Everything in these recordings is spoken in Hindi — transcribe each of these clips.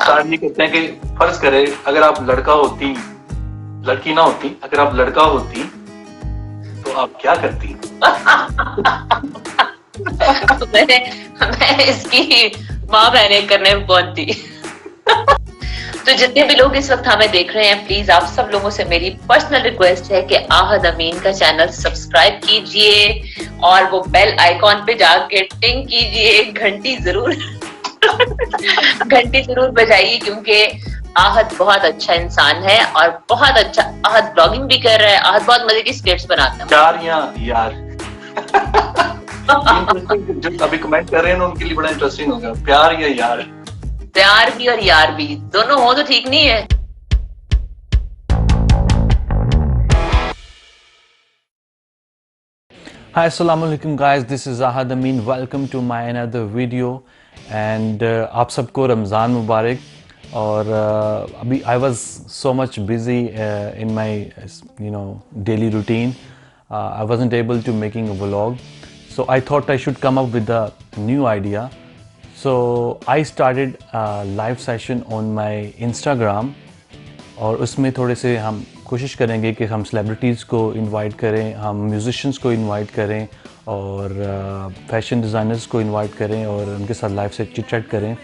स्टार्ट ये करते हैं कि फर्ज करे अगर आप लड़की ना होती, अगर आप लड़का होती तो आप क्या करती? मैं इसकी माँ बहने करने पहुंचती। तो जितने भी लोग इस वक्त हमें देख रहे हैं, प्लीज आप सब लोगों से मेरी पर्सनल रिक्वेस्ट है कि आहद अमीन का चैनल सब्सक्राइब कीजिए और वो बेल आइकॉन पे जाके टिंग कीजिए, घंटी जरूर बजाइए, क्योंकि आहद बहुत अच्छा इंसान है और बहुत अच्छा आहद ब्लॉगिंग भी कर रहा है। आहद बहुत मजे की स्क्रिप्ट्स बनाता है। यार जो अभी कमेंट कर रहे हैं ना, उनके लिए बड़ा इंटरेस्टिंग होगा। प्यार या यार? प्यार भी और यार भी, दोनों हो तो ठीक नहीं है। Hi, assalamu alaikum guys, this is Ahad Amin. Welcome to my another video and आप सबको रमज़ान मुबारक। और अभी I was so much busy in my daily routine. I wasn't able to making a vlog, so I thought I should come up with a new idea. So I started a live session on my Instagram और उसमें थोड़े से हम कोशिश करेंगे कि हम सेलिब्रिटीज़ को इनवाइट करें, हम म्यूजिशियंस को इनवाइट करें और फैशन डिज़ाइनर्स को इनवाइट करें और उनके साथ लाइव से चिट चैट करें।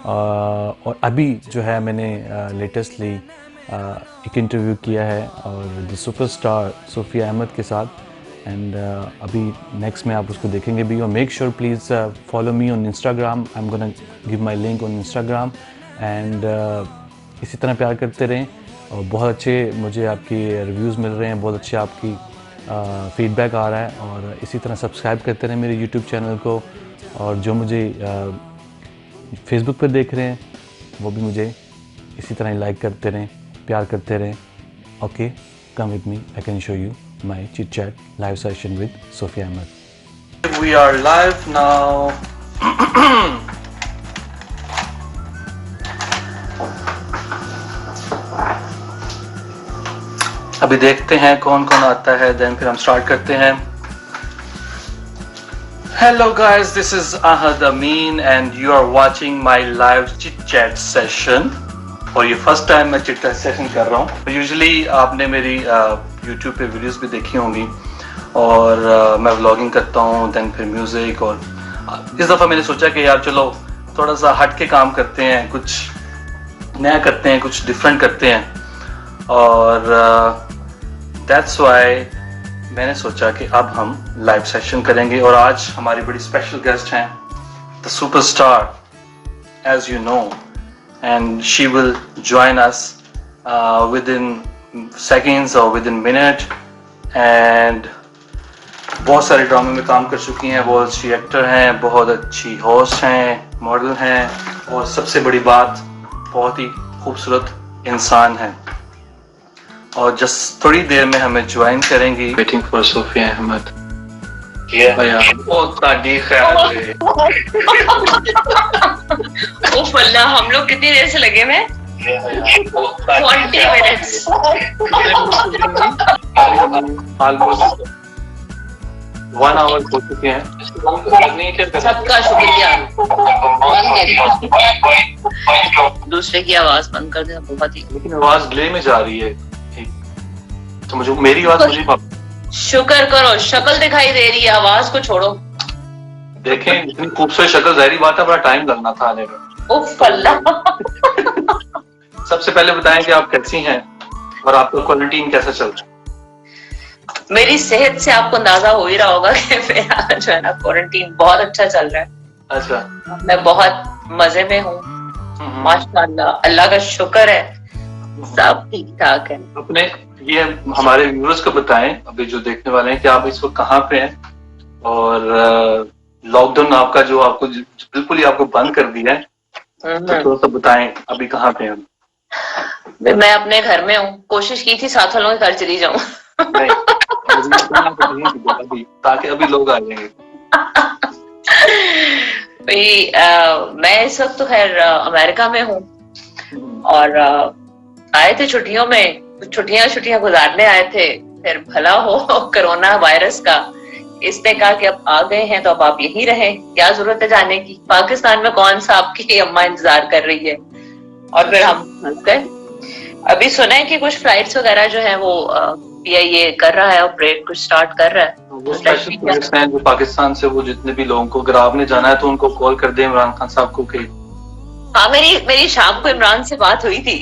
और अभी जो है मैंने लेटेस्टली एक इंटरव्यू किया है और द सुपरस्टार सोफिया अहमद के साथ एंड अभी नेक्स्ट में आप उसको देखेंगे भी। और make sure please follow me on Instagram, I am gonna give my link on Instagram and इसी तरह प्यार करते रहें। और बहुत अच्छे मुझे आपकी रिव्यूज़ मिल रहे हैं, बहुत अच्छे आपकी फीडबैक आ रहा है। और इसी तरह सब्सक्राइब करते रहें मेरे यूट्यूब चैनल को, और जो मुझे फेसबुक पर देख रहे हैं वो भी मुझे इसी तरह ही लाइक करते रहें, प्यार करते रहें। Okay, come with me, I can show you my chit chat live session with Sophia Ahmed. We are live now. अभी देखते हैं कौन कौन आता है, देन फिर हम स्टार्ट करते हैं। Hello guys, this is Ahad Amin and you are watching my live chit chat session. और ये फर्स्ट टाइम मैं चिट चैट सेशन कर रहा हूँ। यूजुअली आपने मेरी यूट्यूब पे वीडियोस भी देखी होंगी और मैं व्लॉगिंग करता हूँ, देन फिर म्यूजिक। और इस दफ़ा मैंने सोचा कि यार चलो थोड़ा सा हट के काम करते हैं, कुछ नया करते हैं, कुछ डिफरेंट करते हैं। और दैट्स वाई मैंने सोचा कि अब हम लाइव सेशन करेंगे। और आज हमारी बड़ी स्पेशल गेस्ट हैं, the superstar as you know, and she will join us within seconds और विद इन मिनट। एंड बहुत सारे ड्रामे में काम कर चुकी हैं, बहुत अच्छी एक्टर हैं, बहुत अच्छी होस्ट हैं, मॉडल हैं, और सबसे बड़ी बात बहुत ही खूबसूरत इंसान है। और जस्ट थोड़ी देर में हमें ज्वाइन करेंगी। Waiting for Sophia Ahmed. हम लोग कितनी देर से लगे में? 40 मिनट्स। ऑलमोस्ट 1 आवर हो चुके हैं। सबका शुक्रिया। दूसरे की आवाज बंद कर देना बहुत ही, लेकिन आवाज डिले में जा रही है, तो मुझे मेरी आवाज मुझे शुक्र करो शक्ल दिखाई दे रही है, आवाज को छोड़ो। देखें इतनी खूबसूरत शक्ल, जाहिर बात है बड़ा टाइम लगना था आने में। उफ अल्लाह। सबसे पहले बताएं कि आप कैसी हैं और आपका क्वारंटीन कैसा चल रहा है? मेरी सेहत से आपको अंदाजा हो ही रहा होगा कि मेरा जो है ना क्वारंटीन बहुत अच्छा चल रहा है। अच्छा, मैं बहुत मजे में हूँ, माशाल्लाह, अल्लाह का शुक्र है, सब ठीक ठाक है। अपने ये हमारे व्यूअर्स को बताएं, अभी जो देखने वाले हैं, कि आप इस वक्त कहाँ पे हैं और लॉकडाउन आपका जो आपको बिल्कुल ही आपको बंद कर दिया है, तो थोड़ा सा बताएं अभी कहाँ पे हैं? मैं अपने घर में हूँ, कोशिश की थी साथ वालों के घर चली जाऊँ। ताकि अभी लोग आ जाएंगे। मैं इस वक्त तो खैर अमेरिका में हूँ और आए थे छुट्टियों में, छुट्टियां गुजारने आए थे। फिर भला हो कोरोना वायरस का, इसने कहा कि अब आ गए हैं तो अब आप यहीं रहें, क्या जरूरत है जाने की। पाकिस्तान में कौन सा आपकी अम्मा इंतजार कर रही है। और फिर हम फंस गए। अभी सुना है कि कुछ फ्लाइट्स वगैरह जो है वो PIA कर रहा है, ऑपरेट कुछ स्टार्ट कर रहा है। वो स्पेशल फ्लाइट्स हैं जो पाकिस्तान से, वो जितने भी लोगों को अगर आपने जाना है तो उनको कॉल कर दे इमरान खान साहब को कि हाँ, मेरी शाम को इमरान से बात हुई थी।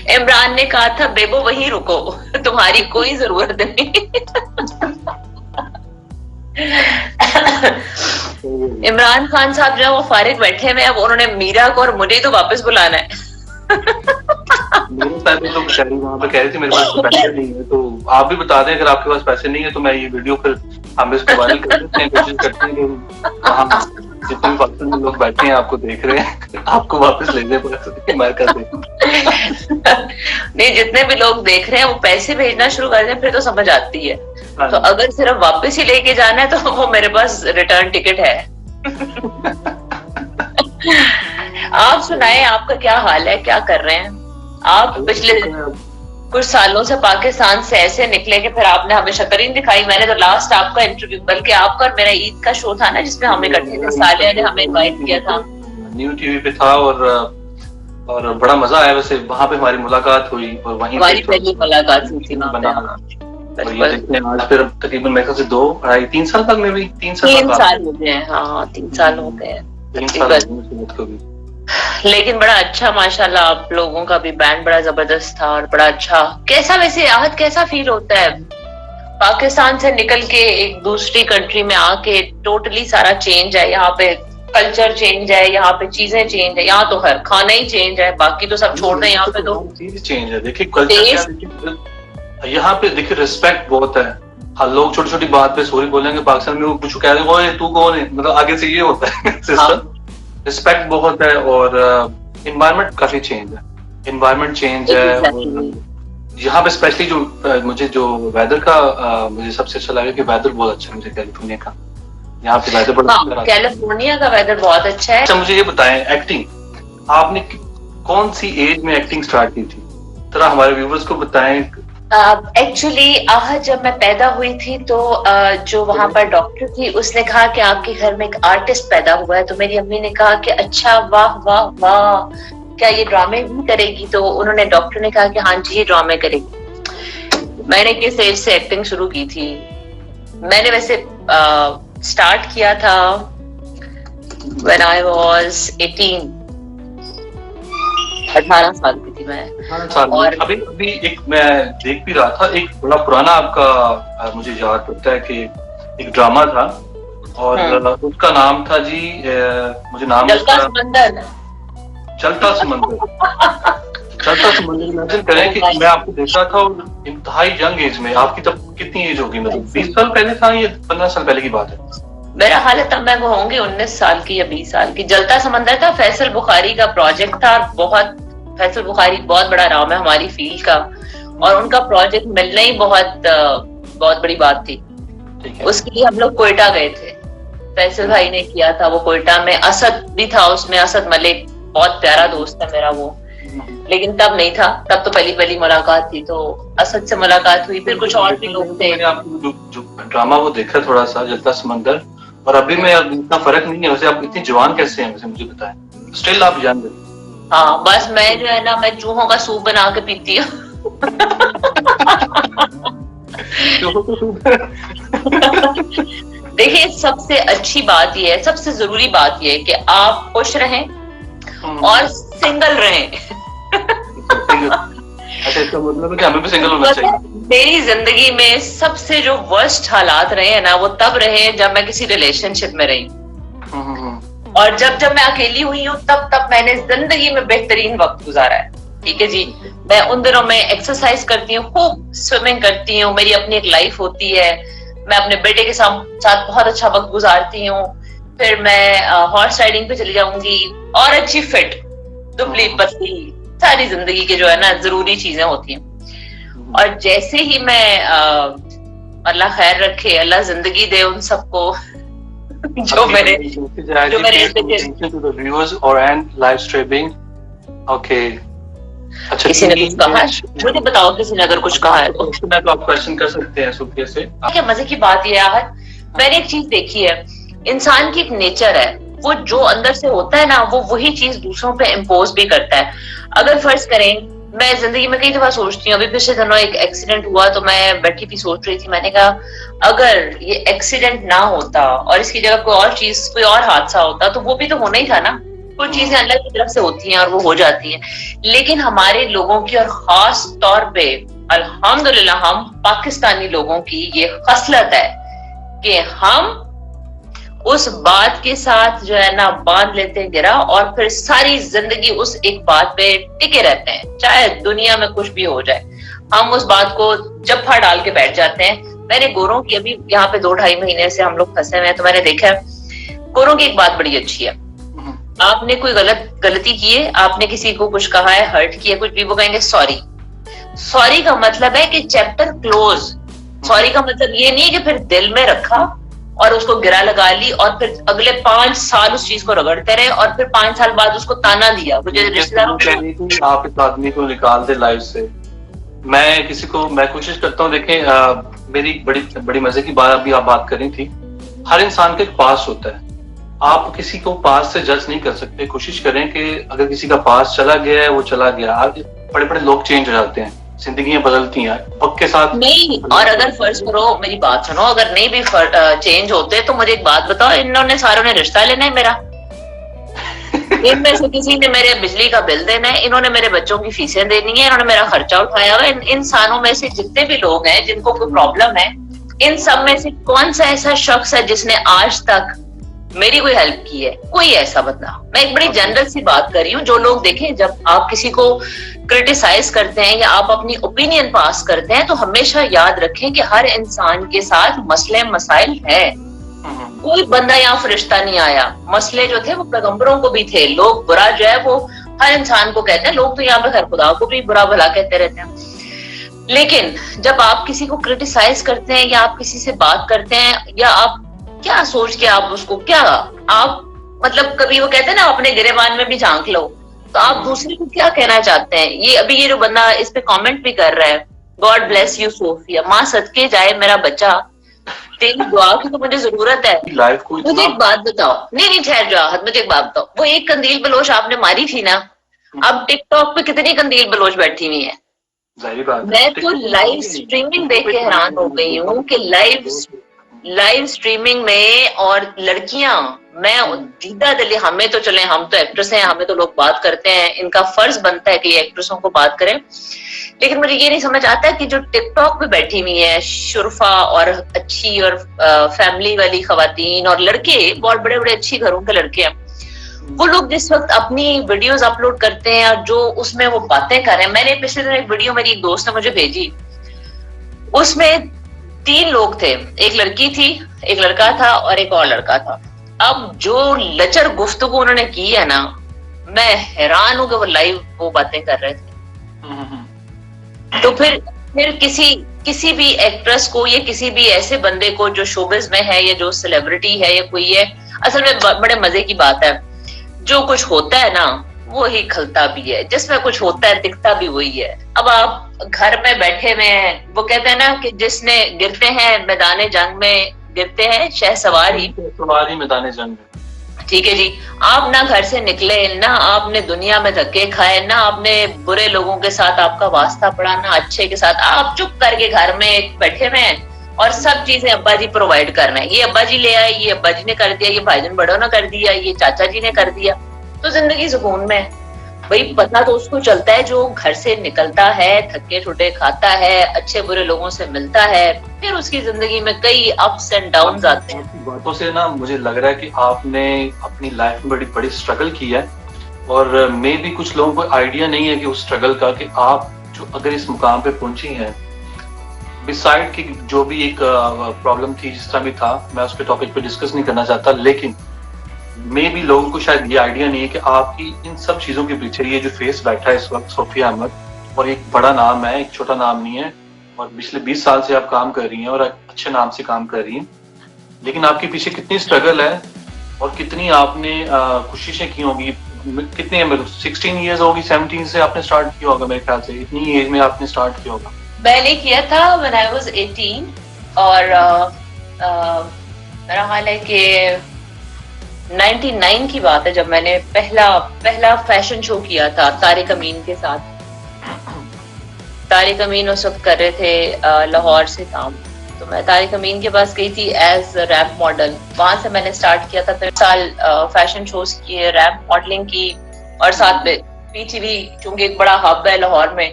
इमरान ने कहा था बेबो वहीं रुको, तुम्हारी कोई जरूरत नहीं। इमरान खान साहब जो है वो फारिग बैठे हुए, अब उन्होंने मीरा को और मुझे तो वापस बुलाना है। मेरे साथ तो बेचारी वहाँ पे कह रही थी मेरे पास पैसे नहीं है, तो आप भी बता दें अगर आपके पास पैसे नहीं है तो मैं ये वीडियो फिर हम इसको वायरल कर देते हैं, कोशिश करते हैं कि वहाँ जितने पाकिस्तानी लोग बैठे हैं आपको देख रहे हैं, आपको वापस ले दे पैसे मैं कर दे। नहीं, जितने भी लोग देख रहे हैं वो पैसे भेजना शुरू कर दें फिर तो समझ आती है। तो अगर सिर्फ वापस ही लेके जाना है तो वो मेरे पास रिटर्न टिकट है। आप सुनाएं, आपका क्या हाल है, क्या कर रहे हैं आप? पिछले कुछ सालों से पाकिस्तान से ऐसे निकले कि फिर आपने हमें शक्ल ही नहीं दिखाई। मैंने तो लास्ट आपका इंटरव्यू, बल्कि आपका और मेरा ईद का शो था ना जिसमें हम इकट्ठे थे, सालिया ने हमें इनवाइट किया था, न्यू टीवी पे था और बड़ा मजा आया। वैसे वहाँ पे हमारी मुलाकात हुई और वहीं हमारी पहली मुलाकात हुई थी वहाँ पे। और ये देखते हैं आज फिर तकरीबन मेरे ख्याल से 2-2.5-3 साल तक में भी 3 साल हो गए हैं। हाँ, 3 साल हो गए हैं। लेकिन बड़ा अच्छा माशाल्लाह, आप लोगों का भी बैंड बड़ा जबरदस्त था और बड़ा अच्छा। कैसा वैसे आहत कैसा फील होता है पाकिस्तान से निकल के एक दूसरी कंट्री में आके? टोटली सारा चेंज है यहाँ पे, कल्चर चेंज है यहाँ पे, चीजें चेंज है यहाँ तो, हर खाना ही चेंज है, बाकी तो सब छोड़ दें यहाँ पे तो चीज चेंज है। देखिए कल्चर यहाँ पे देखिए रिस्पेक्ट बहुत है। हाँ, लोग छोटी छोटी बात पे सॉरी बोलेंगे, पाकिस्तान में वो कुछ कह रहे तू कौन है, मतलब आगे से ये होता है सिस्टम। रिस्पेक्ट बहुत है और एनवायरनमेंट काफी चेंज है, एनवायरनमेंट चेंज है यहाँ पे। स्पेशली जो मुझे जो वेदर का मुझे सबसे अच्छा लगा कि वेदर बहुत अच्छा है मुझे कैलिफोर्निया का। यहाँ पे वेदर बड़ा अच्छा है, कैलिफोर्निया का वेदर बहुत अच्छा है। अच्छा, मुझे ये बताएं, एक्टिंग आपने कौन सी एज में एक्टिंग स्टार्ट की थी, जरा हमारे व्यूवर्स को बताएं। एक्चुअली जब मैं पैदा हुई थी तो जो वहां पर डॉक्टर थी उसने कहा कि आपके घर में एक आर्टिस्ट पैदा हुआ है। तो मेरी अम्मी ने कहा कि अच्छा, वाह वाह वाह, क्या ये ड्रामे भी करेगी? तो उन्होंने, डॉक्टर ने कहा कि हाँ जी ये ड्रामे करेगी। मैंने किस एज से एक्टिंग शुरू की थी? मैंने वैसे स्टार्ट किया था when I was 18 साल की थी मैं। और अभी एक मैं देख भी रहा था, एक बड़ा पुराना आपका मुझे याद पड़ता है कि एक ड्रामा था और उसका नाम था जी, मुझे नाम चलता समंदर। चलता समंदर। चलता समंदर इमेजिन करें कि मैं आपको देख रहा था और इंतहाई यंग एज में, आपकी तब कितनी एज होगी, मतलब 20 साल पहले था या 15 साल पहले की बात है? मेरा हाल है तब मैं होंगी 19 साल की या 20 साल की। जलता समंदर था, फैसल बुखारी का प्रोजेक्ट था। बहुत, फैसल बुखारी बहुत बड़ा नाम है हमारी फील्ड का और उनका प्रोजेक्ट मिलना ही बहुत बड़ी बात थी। उसके लिए हम लोग कोयटा गए थे, फैसल भाई ने किया था वो कोयटा में। असद भी था उसमें, असद मलिक, बहुत प्यारा दोस्त है मेरा वो, लेकिन तब नहीं था, तब तो पहली मुलाकात थी। तो असद से मुलाकात हुई, फिर कुछ और भी लोग थे। मैंने आपको जो ड्रामा वो देखा थोड़ा सा, जलता समंदर, और अभी में इतना फर्क नहीं है। वैसे आप इतनी जवान कैसे हैं, वैसे मुझे बताएं, स्टिल आप जान रहे? हाँ, बस मैं जो है ना, मैं चूहों का सूप बना के पीती हूँ। देखिए, सबसे अच्छी बात यह है, सबसे जरूरी बात यह है कि आप खुश रहें और सिंगल रहें। अच्छा, इसका मतलब है कि हमें भी सिंगल होना चाहिए। मेरी जिंदगी में सबसे जो वर्स्ट हालात रहे हैं ना, वो तब रहे जब मैं किसी रिलेशनशिप में रही, और जब मैं अकेली हुई हूँ तब मैंने जिंदगी में बेहतरीन वक्त गुजारा है। ठीक है जी, मैं उन दिनों में एक्सरसाइज करती हूँ, खूब स्विमिंग करती हूँ, मेरी अपनी एक लाइफ होती है, मैं अपने बेटे के साथ बहुत अच्छा वक्त गुजारती हूँ। फिर मैं हॉर्स राइडिंग पे चली जाऊंगी और अच्छी फिट, दुबली पतली, सारी जिंदगी के जो है ना जरूरी चीजें होती हैं। और जैसे ही मैं अल्लाह खैर रखे, अल्लाह जिंदगी दे उन सबको जो मेरे व्यूअर्स और एंड लाइव स्ट्रीमिंग। ओके, अच्छा, किसी ने कुछ कहा? मुझे बताओ, किसी ने अगर कुछ कहा है तो आप क्वेश्चन कर सकते हैं सुप्रिया से। क्या मजे की बात यह है, मैंने एक चीज देखी है, इंसान की एक नेचर है वो जो अंदर से होता है ना, वो वही चीज दूसरों पे इम्पोज भी करता है। अगर फर्ज करें, मैं जिंदगी में कई दफा सोचती हूँ, अभी पिछले दिनों एक एक्सीडेंट हुआ तो मैं बैठी भी सोच रही थी, मैंने कहा अगर ये एक्सीडेंट ना होता और इसकी जगह कोई और चीज, कोई और हादसा होता तो वो भी तो होना ही था ना। कुछ चीजें अल्लाह की तरफ से होती हैं और वो हो जाती हैं, लेकिन हमारे लोगों की और खास तौर पे अल्हम्दुलिल्लाह हम पाकिस्तानी लोगों की ये खसलत है कि हम उस बात के साथ जो है ना बांध लेते हैं गिरा, और फिर सारी जिंदगी उस एक बात पे टिके रहते हैं, चाहे दुनिया में कुछ भी हो जाए। हम उस बात को जफ्फा डाल के बैठ जाते हैं। मैंने गोरों की, अभी यहाँ पे 2-2.5 महीने से हम लोग फंसे हुए हैं, तो मैंने देखा गोरों की एक बात बड़ी अच्छी है, आपने कोई गलती की है, आपने किसी को कुछ कहा है, हर्ट किया कुछ भी, वो कहेंगे सॉरी। सॉरी का मतलब है कि चैप्टर क्लोज। सॉरी का मतलब ये नहीं है कि फिर दिल में रखा और उसको गिरा लगा ली और फिर अगले 5 साल उस चीज को रगड़ते रहे और फिर 5 साल बाद उसको ताना दिया। मुझे रिश्तेदारों को, आप इस आदमी को निकाल दे लाइफ से। मैं कोशिश करता हूँ, देखें मेरी बड़ी मजे की बात अभी आप बात कर रही थी, हर इंसान का एक पास होता है। आप किसी को पास से जज नहीं कर सकते। कोशिश करें कि अगर किसी का पास चला गया है वो चला गया। बड़े बड़े लोग चेंज हो जाते हैं, जिंदगियां बदलती हैं वक्त के साथ नहीं। और अगर फर्ज करो, मेरी बात सुनो, अगर नहीं भी चेंज होते तो मुझे एक बात बताओ, इन्होंने सारों ने रिश्ता लेना है मेरा, इनमें से किसी ने मेरे बिजली का बिल देना है, इन्होंने मेरे बच्चों की फीसें देनी है, इन्होंने मेरा खर्चा उठाया हुआ है। इन इंसानों में से जितने भी लोग हैं जिनको कोई प्रॉब्लम है, इन सब में से कौन सा ऐसा शख्स है जिसने आज तक मेरी कोई हेल्प की है? कोई ऐसा बंदा। मैं एक बड़ी जनरल सी बात कर रही हूँ। जो लोग देखें, जब आप किसी को क्रिटिसाइज करते हैं या आप अपनी ओपिनियन पास करते हैं, तो हमेशा याद रखें कि हर इंसान के साथ मसले मसाइल है। कोई बंदा यहाँ फरिश्ता नहीं आया। मसले जो थे वो पैगंबरों को भी थे। लोग बुरा जो है वो हर इंसान को कहते हैं। लोग तो यहाँ पे खैर खुदा को भी बुरा भला कहते रहते हैं। लेकिन जब आप किसी को क्रिटिसाइज करते हैं या आप किसी से बात करते हैं, या आप क्या सोच के आप उसको क्या, आप मतलब कभी वो कहते हैं ना अपने गिरेबान में भी झांक लो, तो आप दूसरे को क्या कहना चाहते हैं? ये अभी ये जो बंदा इस पे कमेंट भी कर रहा है, गॉड ब्लेस यू सोफिया, माँ सदके जाए मेरा बच्चा, तेरी दुआ की तो मुझे जरूरत है। मुझे एक बात बताओ, नहीं ठहर जाओ, मुझे एक बात बताओ, वो एक कंदील बलोच आपने मारी थी ना, अब टिकटॉक पे कितनी कंदील बलोच बैठी हुई है? मैं तो लाइव स्ट्रीमिंग देख के हैरान हो गई हूँ कि लाइव स्ट्रीमिंग में और लड़कियां, मैं दीदा दिली, हमें तो चले, हम तो एक्ट्रेस हैं, हमें तो लोग बात करते हैं, इनका फर्ज बनता है कि ये एक्ट्रेसों को बात करें, लेकिन मुझे ये नहीं समझ आता कि जो टिकटॉक पे बैठी हुई है शुरफा और अच्छी और फैमिली वाली खवातीन और लड़के, बहुत बड़े बड़े अच्छी घरों के लड़के हैं, वो लोग जिस वक्त अपनी वीडियोस अपलोड करते हैं और जो उसमें वो बातें कर रहे हैं। मैंने पिछले दिन एक वीडियो मेरी एक दोस्त ने मुझे भेजी, उसमें 3 लोग थे, एक लड़की थी, एक लड़का था और एक और लड़का था। अब जो लचर गुफ्तगू उन्होंने की है ना, मैं हैरान हूं कि वो लाइव वो बातें कर रहे थे। तो फिर किसी भी एक्ट्रेस को या किसी भी ऐसे बंदे को जो शोबिज में है या जो सेलिब्रिटी है या कोई है, असल में बड़े मजे की बात है, जो कुछ होता है ना वो ही खलता भी है, जिसमें कुछ होता है दिखता भी वही है। अब आप घर में बैठे हुए हैं, वो कहते हैं ना कि जिसने गिरते हैं मैदान जंग में गिरते हैं शहसवार ही मैदान जंग में। ठीक है जी, आप ना घर से निकले, ना आपने दुनिया में धक्के खाए, ना आपने बुरे लोगों के साथ आपका वास्ता पड़ा, ना अच्छे के साथ, आप चुप करके घर में बैठे हुए हैं और सब चीजें अब्बा जी प्रोवाइड कर रहे हैं। ये अब्बा जी ले आए, ये अब्बा जी ने कर दिया, ये भाईजान बड़ों ने कर दिया, ये चाचा जी ने कर दिया, तो जिंदगी सुकून में। भाई पता तो उसको चलता है जो घर से निकलता है, थके ठुटे खाता है, अच्छे बुरे लोगों से मिलता है, फिर उसकी जिंदगी में कई अप्स एंड डाउन्स आते हैं। बातों से ना मुझे लग रहा है कि आपने अपनी लाइफ में बड़ी स्ट्रगल की है, और मे भी कुछ लोगों को आइडिया नहीं है कि उस स्ट्रगल का, कि आप जो अगर इस मुकाम पे पहुंची हैं, बिसाइड की जो भी एक प्रॉब्लम थी, जिस तरह भी था, मैं उसके टॉपिक पे डिस्कस नहीं करना चाहता, लेकिन मे भी लोगों को शायद ये आइडिया नहीं है कि आपकी इन सब चीजों के पीछे ये जो फेस बैठा है इस वक्त, सोफिया अहमद, और एक बड़ा नाम है, एक छोटा नाम नहीं है, और पिछले 20 साल से आप काम कर रही हैं और अच्छे नाम से काम कर रही हैं, लेकिन आपके पीछे कितनी स्ट्रगल है और कितनी आपने कोशिशें की होंगी। कितने 16 ईयर्स होगी, 17 से आपने स्टार्ट किया होगा मेरे ख्याल से, इतनी एज में आपने स्टार्ट किया होगा। मैंने किया था when I was 18, और मेरा ख्याल है कि 99 की बात है, जब मैंने पहला फैशन शो किया था तारिक अमीन के साथ। तारिक अमीन उस वक्त कर रहे थे लाहौर से काम, तो मैं तारिक अमीन के पास गई थी एज रैप मॉडल। वहां से मैंने स्टार्ट किया था, फिर साल फैशन शोज किए, रैप मॉडलिंग की, और साथ में पीटीवी, चूंकि एक बड़ा हब है लाहौर में,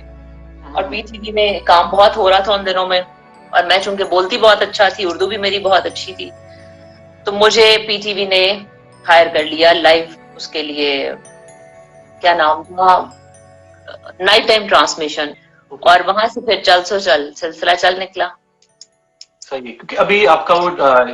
और पीटीवी में काम बहुत हो रहा था उन दिनों में, और मैं चूंकि बोलती बहुत अच्छा थी, उर्दू भी मेरी बहुत अच्छी थी, तो मुझे पीटीवी ने हायर कर लिया लाइव, उसके लिए क्या नाम था, नाइट टाइम ट्रांसमिशन, और वहां से फिर चल सिलसिला चल निकला। सही है, क्योंकि अभी आपका वो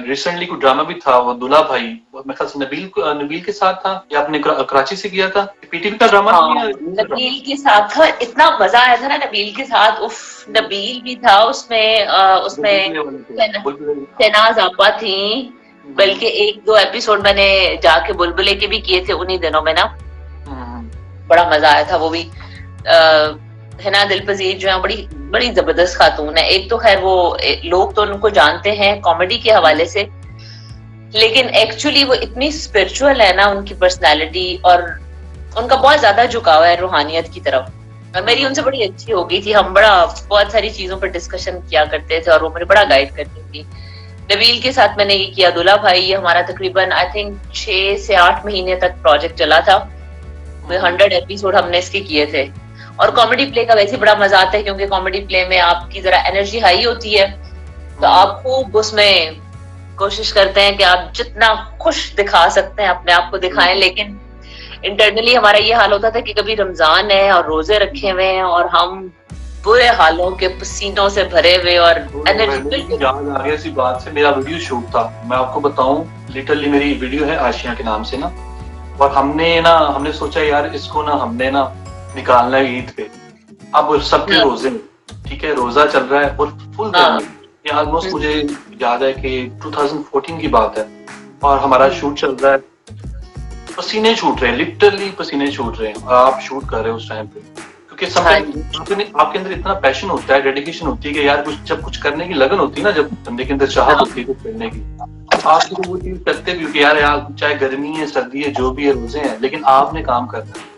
रिसेंटली कोई ड्रामा भी था, वो दूल्हा भाई, वो मेरे ख्याल से नबील के साथ था, या आपने कराची से किया था, पीटीवी का ड्रामा? हाँ, नबील के साथ था, इतना मजा आया था ना नबील के साथ। उफ, नबील भी था उसमें, शहनाज आपा थी, बल्कि एक दो एपिसोड मैंने जाके बुलबुले के भी किए थे उन्हीं दिनों में ना, बड़ा मजा आया था वो भी। हिना दिलपजीर जो है बड़ी बड़ी जबरदस्त खातून है। एक तो खैर वो लोग तो उनको जानते हैं कॉमेडी के हवाले से, लेकिन एक्चुअली वो इतनी स्पिरिचुअल है ना, उनकी पर्सनालिटी, और उनका बहुत ज्यादा झुकाव है रूहानियत की तरफ। मेरी उनसे बड़ी अच्छी हो गई थी, हम बहुत सारी चीजों पर डिस्कशन किया करते थे, और वो मुझे बड़ा गाइड करती थी। नबील के साथ मैंने ये किया दूल्हा भाई, ये हमारा तकरीबन आई थिंक 6 से 8 महीने तक प्रोजेक्ट चला था, 100 एपिसोड हमने इसके किए थे। और कॉमेडी प्ले का वैसे बड़ा मजा आता है, क्योंकि कॉमेडी प्ले में आपकी जरा एनर्जी हाई होती है, तो आप खूब उसमें कोशिश करते हैं कि आप जितना खुश दिखा सकते हैं अपने आप को दिखाएं, लेकिन इंटरनली हमारा ये हाल होता था कि कभी रमजान है और रोजे रखे हुए हैं, और हम बुरे हालों के पसीनों से भरे हुए, और एनर्जी। याद आ गया इसी बात से, मेरा वीडियो शूट था, मैं आपको बताऊं, लिटरली मेरी वीडियो है आशिया के नाम से ना, और हमने सोचा यार इसको ना हमने ना निकालना है ईद पे। अब सबके रोजे, ठीक है, रोजा चल रहा है और फुल गर्मी, ये ऑलमोस्ट मुझे याद है कि 2014 की बात है, और हमारा शूट चल रहा है, पसीने छूट रहे हैं, लिटरली पसीने छूट रहे हैं, और आप शूट कर रहे हो उस टाइम पे, क्योंकि आपके अंदर इतना पैशन होता है, डेडिकेशन होती है कि यार जब कुछ करने की लगन होती है ना, जब बंदे के अंदर चाहत होती है कुछ करने की, आप तो वो चीज करते भी हो कि यार चाहे गर्मी है, सर्दी है, जो भी है, रोजे हैं, लेकिन आपने काम करना है।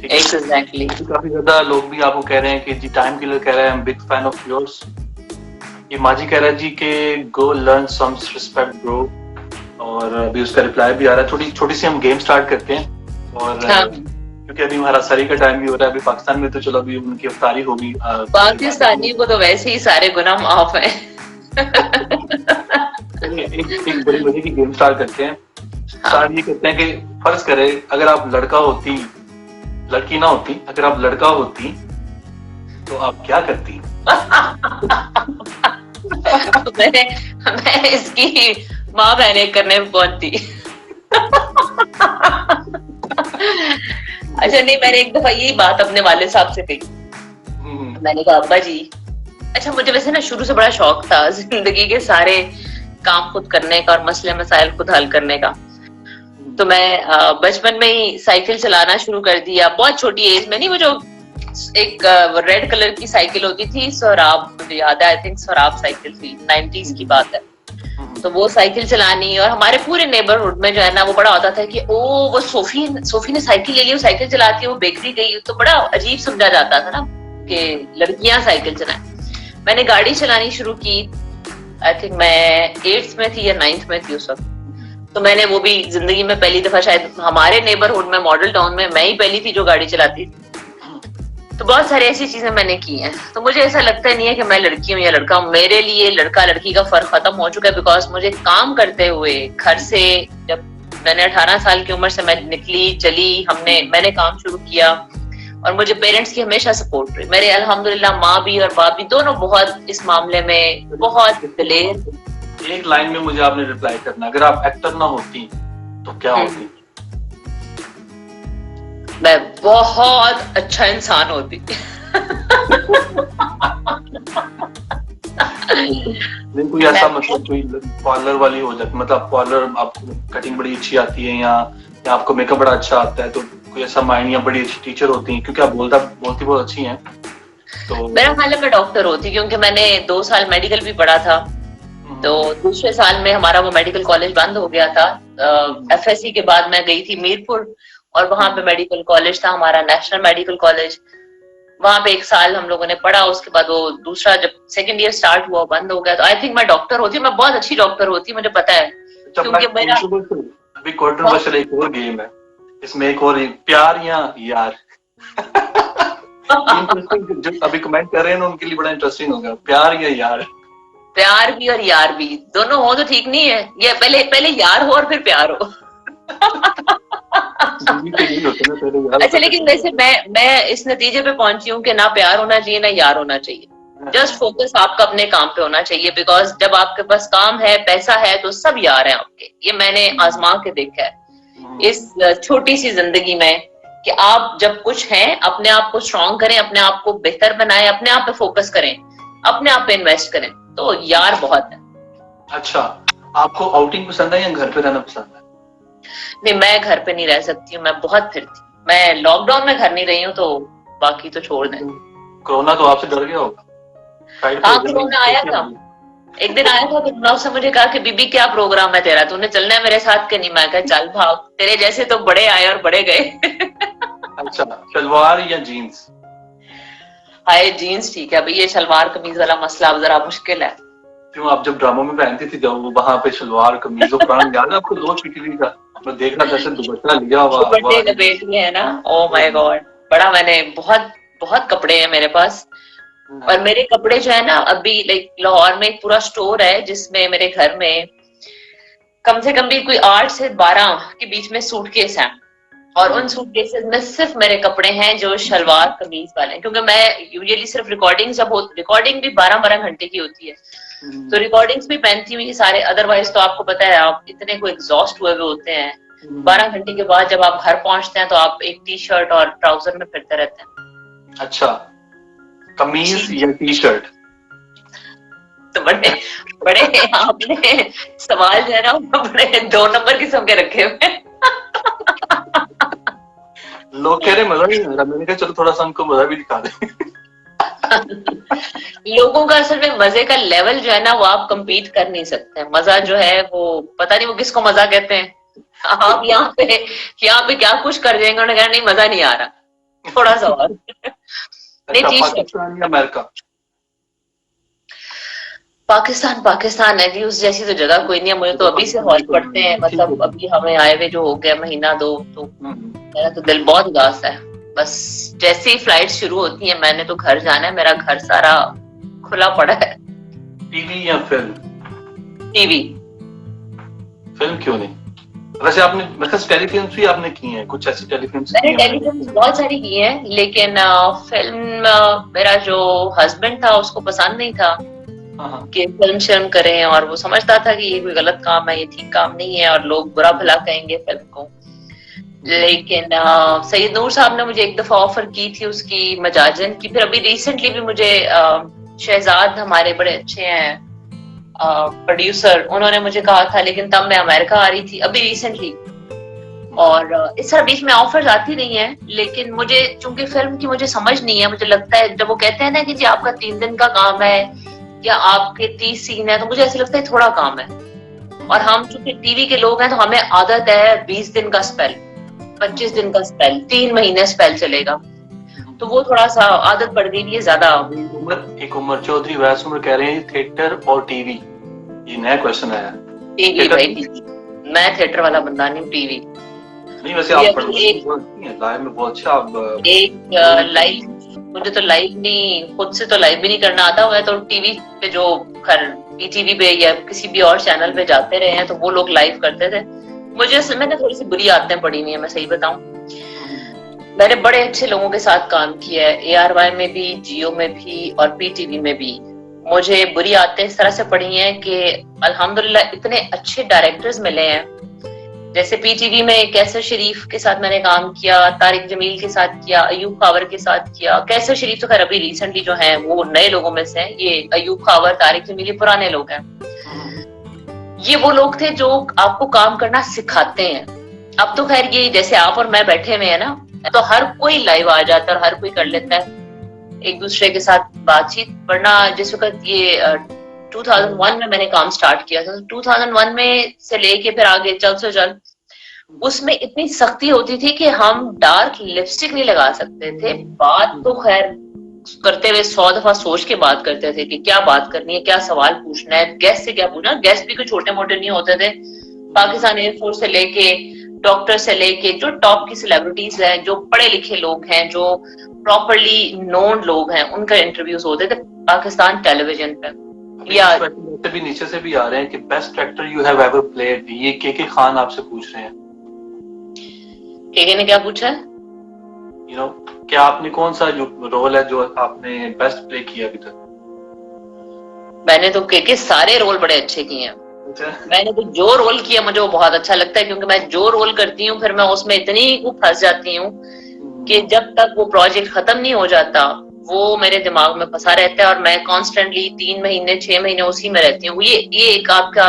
Exactly. काफी ज्यादा लोग भी आपको कह रहे हैं कि जी टाइम किलर कह रहा है, I am big fan of yours. ये माजी कह रहा है जी कि go learn some respect bro, और अभी उसका रिप्लाई भी आ रहा है। छोटी सी हम गेम स्टार्ट करते हैं, और क्योंकि अभी हमारा सरी का टाइम भी हो रहा है, अभी पाकिस्तान में तो चलो अभी उनकी इफ्तारी होगी, पाकिस्तानी को तो वैसे ही सारे गुनाह माफ है। एक बड़ी मजे की गेम स्टार्ट करते हैं। स्टार्ट ये करते हैं कि फर्ज करें अगर आप लड़की ना होती, अगर आप लड़का होती तो आप क्या करती? मैं इसकी माँ बहने करने पहुंचती। अच्छा नहीं, मैंने एक दफा यही बात अपने वाले साहब से कही, मैंने कहा अब्बा जी, अच्छा मुझे वैसे ना शुरू से बड़ा शौक था जिंदगी के सारे काम खुद करने का और मसले मसाइल खुद हल करने का, तो मैं बचपन में ही साइकिल चलाना शुरू कर दिया, बहुत छोटी एज में। नहीं, वो जो एक रेड कलर की साइकिल होती थी, सोहराब, मुझे याद है, आई थिंक सोहराब साइकिल थी, 90s की बात है, तो वो साइकिल चलानी। और हमारे पूरे नेबरहुड में जो है ना, वो बड़ा होता था कि ओ वो सोफी ने साइकिल ले ली, वो साइकिल चलाती है, वो बेकरी गई, तो बड़ा अजीब समझा जाता था ना कि लड़कियां साइकिल चलाएं। मैंने गाड़ी चलानी शुरू की, आई थिंक मैं 8th में थी या 9th में थी उस वक्त, तो मैंने वो भी जिंदगी में पहली दफा, शायद हमारे नेबरहुड में मॉडल टाउन में मैं ही पहली थी जो गाड़ी चलाती थी। तो बहुत सारी ऐसी चीजें मैंने की हैं, तो मुझे ऐसा लगता नहीं है कि मैं लड़की हूँ या लड़का हूँ। मेरे लिए लड़का लड़की का फर्क खत्म हो चुका है, बिकॉज मुझे काम करते हुए घर से, जब मैंने 18 साल की उम्र से मैं निकली चली, मैंने काम शुरू किया, और मुझे पेरेंट्स की हमेशा सपोर्ट रही। मेरे अल्हम्दुलिल्लाह माँ भी और बाप भी दोनों बहुत इस मामले में बहुत दिलेर। एक लाइन में मुझे आपने रिप्लाई करना, अगर आप एक्टर ना होती तो क्या होती? मैं बहुत अच्छा इंसान होती। कोई ऐसा मतलब कोई पार्लर वाली हो जाती, मतलब पार्लर आपको कटिंग बड़ी अच्छी आती है, या आपको मेकअप बड़ा अच्छा आता है, तो कोई ऐसा माइंड, या बड़ी अच्छी टीचर होती हैं, क्योंकि आप बोलती बहुत अच्छी हैं, तो मेरा ख्याल है मैं डॉक्टर होती, क्योंकि मैंने 2 साल मेडिकल भी पढ़ा था, तो दूसरे साल में हमारा वो मेडिकल कॉलेज बंद हो गया था, FSC के बाद मैं गई थी मीरपुर, और वहां पे मेडिकल कॉलेज था हमारा, नेशनल मेडिकल कॉलेज। वहां पे 1 साल हम लोगों ने पढ़ा, उसके बाद वो दूसरा जब सेकंड ईयर स्टार्ट हुआ बंद हो गया। तो आई थिंक मैं डॉक्टर होती, मैं बहुत अच्छी डॉक्टर होती, मुझे पता है, क्योंकि मेरा अभी कंट्रोवर्शियल एक और गेम है, इसमें एक और प्यार या यार जो अभी कमेंट कर रहे हैं ना उनके लिए बड़ा इंटरेस्टिंग होगा, प्यार या यार। प्यार भी और यार भी दोनों हो तो ठीक नहीं है, ये पहले यार हो और फिर प्यार हो। अच्छा, लेकिन वैसे मैं इस नतीजे पे पहुंची हूँ कि ना प्यार होना चाहिए ना यार होना चाहिए। जस्ट फोकस आपका अपने काम पे होना चाहिए, बिकॉज जब आपके पास काम है, पैसा है, तो सब यार हैं आपके। ये मैंने आजमा के देखा है इस छोटी सी जिंदगी में, कि आप जब कुछ हैं अपने आप को स्ट्रॉन्ग करें, अपने आप को बेहतर बनाएं, अपने आप पे फोकस करें, अपने आप पे इन्वेस्ट करें, तो यार बहुत है। अच्छा, आपको आउटिंग पसंद है या घर पे रहना पसंद है? नहीं, मैं घर पे नहीं रह सकती हूँ, मैं बहुत फिरती। मैं लॉकडाउन में घर नहीं रही हूँ, तो बाकी तो छोड़ दें। कोरोना तो आपसे डर गया होगा? हाँ, कोरोना आया था, एक दिन आया था कोरोना। उसने मुझे कहा कि बीबी क्या प्रोग्राम है तेरा, तूने चलना है मेरे साथ के नहीं? मैं कहा चल भाग, तेरे जैसे तो बड़े आए और बड़े गए। अच्छा, शलवार या जीन्स? हाय, जीन्स ठीक है भाई, ये शलवार कमीज वाला मसला अब जरा मुश्किल है। क्यों, आप जब ड्रामों में पहनती थी, जब वहां पे शलवार कमीज और प्राण याद है आपको? दो पिटली का मैं देख रहा था, जैसे दुपट्टा लिया हुआ, दुपट्टे लपेट लिए है ना। ओ माय गॉड, बड़ा मैंने बहुत बहुत कपड़े हैं मेरे पास। और मेरे कपड़े जो है ना, अभी लाइक लाहौर में एक पूरा स्टोर है जिसमें मेरे घर में कम से कम भी कोई 8 से 12 के बीच में सूटकेस हैं, और उन सूटकेसेस में सिर्फ मेरे कपड़े हैं जो शलवार कमीज वाले हैं। क्योंकि मैं यूजुअली सिर्फ रिकॉर्डिंग भी 12-12 घंटे की होती है, तो रिकॉर्डिंग्स भी पहनती हुई सारे। अदरवाइज तो आपको पता है, आप इतने को एग्जॉस्ट हुए होते हैं। 12 घंटे के बाद जब आप घर पहुंचते हैं तो आप एक टी शर्ट और ट्राउजर में फिरते रहते हैं। अच्छा, कमीज या टी शर्ट? तो बड़े बड़े आपने सवाल जो है ना, बड़े 2 नंबर किस्म के रखे हुए हैं। लोग कह रहे मजा नहीं आ रहा, मैंने कहा चलो थोड़ा सा हमको मजा भी दिखा दें। लोगों का असल में मजे का लेवल जो है ना, वो आप compete कर नहीं सकते। मजा जो है वो पता नहीं वो किसको मजा कहते हैं। आप यहाँ पे क्या कुछ कर जाएंगे, उन्होंने कहा नहीं मजा नहीं आ रहा, थोड़ा सा और। नहीं, पाकिस्तान या अमेरिका? पाकिस्तान है जी, उस जैसी तो जगह कोई नहीं है। मुझे तो अभी से हौल पड़ते हैं, मतलब अभी हमें आए हुए जो हो गया महीना 2, तो मेरा तो दिल बहुत उदास है। बस जैसे ही फ्लाइट शुरू होती है, मैंने तो घर जाना है, मेरा घर सारा खुला पड़ा है। टीवी या फिल्म? टीवी। फिल्म क्यों नहीं? वैसे आपने मतलब टेलीफिल्म्स भी आपने की हैं, कुछ ऐसी टेलीफिल्म्स? मैंने टेलीफिल्म्स बहुत सारी की हैं, लेकिन फिल्म मेरा जो हस्बैंड था उसको पसंद नहीं था कि फिल्म करें, और वो समझता था कि ये कोई गलत काम है, ये ठीक काम नहीं है, और लोग बुरा भला कहेंगे फिल्म को। लेकिन सैयद नूर साहब ने मुझे एक दफा ऑफर की थी उसकी मजाजन की। फिर अभी रिसेंटली भी मुझे शहजाद हमारे बड़े अच्छे हैं प्रोड्यूसर, उन्होंने मुझे कहा था, लेकिन तब मैं अमेरिका आ रही थी अभी रिसेंटली। और इस तरह बीच में ऑफर्स आती नहीं है, लेकिन मुझे चूंकि फिल्म की मुझे समझ नहीं है, मुझे लगता है जब वो कहते हैं ना कि जी आपका 3 दिन का काम है या आपके 30 सीन है, तो मुझे ऐसा लगता है थोड़ा काम है। और हम चूंकि टीवी के लोग हैं तो हमें आदत है 20 दिन का स्पेल, 25 दिन का स्पेल, 3 महीने स्पेल चलेगा, तो वो थोड़ा सा आदत पड़ गई है ज्यादा। एक उमर चौधरी वैस उम्र कह रहे हैं थिएटर और टीवी, ये नया क्वेश्चन आया। टीवी भाई, मैं थिएटर वाला बंदा नहीं, टीवी नहीं। वैसे आप लाइव में बहुत अच्छा, आप एक लाइव, मुझे तो लाइव नहीं, खुद से तो लाइव भी नहीं करना आता हुआ है, तो टीवी पे जो पीटीवी पे या किसी भी और चैनल पे जाते रहे हैं तो वो लोग लाइव करते थे। मैंने थोड़ी सी बुरी आदतें पड़ी हुई है, मैं सही बताऊं। मैंने बड़े अच्छे लोगों के साथ काम किया है, ARY में भी, जियो में भी और पीटीवी में भी। मुझे बुरी आदतें इस तरह से पड़ी हैं कि अल्हम्दुलिल्लाह इतने अच्छे डायरेक्टर्स मिले हैं। जैसे पीटीवी में कैसर शरीफ के साथ मैंने काम किया, तारिक जमील के साथ किया, अयूब खावर के साथ किया। कैसर शरीफ तो खैर अभी रिसेंटली जो है वो नए लोगों में से हैं, ये अयूब खावर, तारिक जमील ये पुराने लोग हैं। ये वो लोग थे जो आपको काम करना सिखाते हैं। अब तो खैर ये जैसे आप और मैं बैठे हुए हैं ना, तो हर कोई लाइव आ जाता है और हर कोई कर लेता है एक दूसरे के साथ बातचीत। वरना जिस वक्त ये 2001 में मैंने काम स्टार्ट किया था। 2001 में से लेके फिर आगे जल्द से जल्द उसमें इतनी सख्ती होती थी कि हम डार्क लिपस्टिक नहीं लगा सकते थे। बात तो खैर करते हुए 100 दफा सोच के बात करते थे कि क्या बात करनी है, क्या सवाल पूछना है, गेस्ट से क्या पूछना। गेस्ट भी कोई छोटे मोटे नहीं होते थे। पाकिस्तान एयरफोर्स से लेके डॉक्टर से लेके जो टॉप की सेलिब्रिटीज हैं, जो पढ़े लिखे लोग हैं, जो प्रॉपरली नोन लोग हैं, उनका इंटरव्यूज होते थे पाकिस्तान टेलीविजन पे। या भी नीचे से भी आ रहे हैं कि best actor you have ever played, ये के खान आपसे पूछ रहे हैं। के ने क्या पूछा है? यू नो, क्या आपने कौन सा जो रोल है जो आपने बेस्ट प्ले किया अभी तक? मैंने तो के सारे रोल बड़े अच्छे किए हैं। मैंने तो जो रोल किया मुझे वो बहुत अच्छा लगता है, क्योंकि मैं जो रोल करती हूँ फिर मैं उसमें इतनी फंस जाती हूँ कि जब तक वो प्रोजेक्ट खत्म नहीं हो जाता वो मेरे दिमाग में फंसा रहता है और मैं कॉन्स्टेंटली 3 महीने 6 महीने उसी में रहती हूँ। ये एक आपका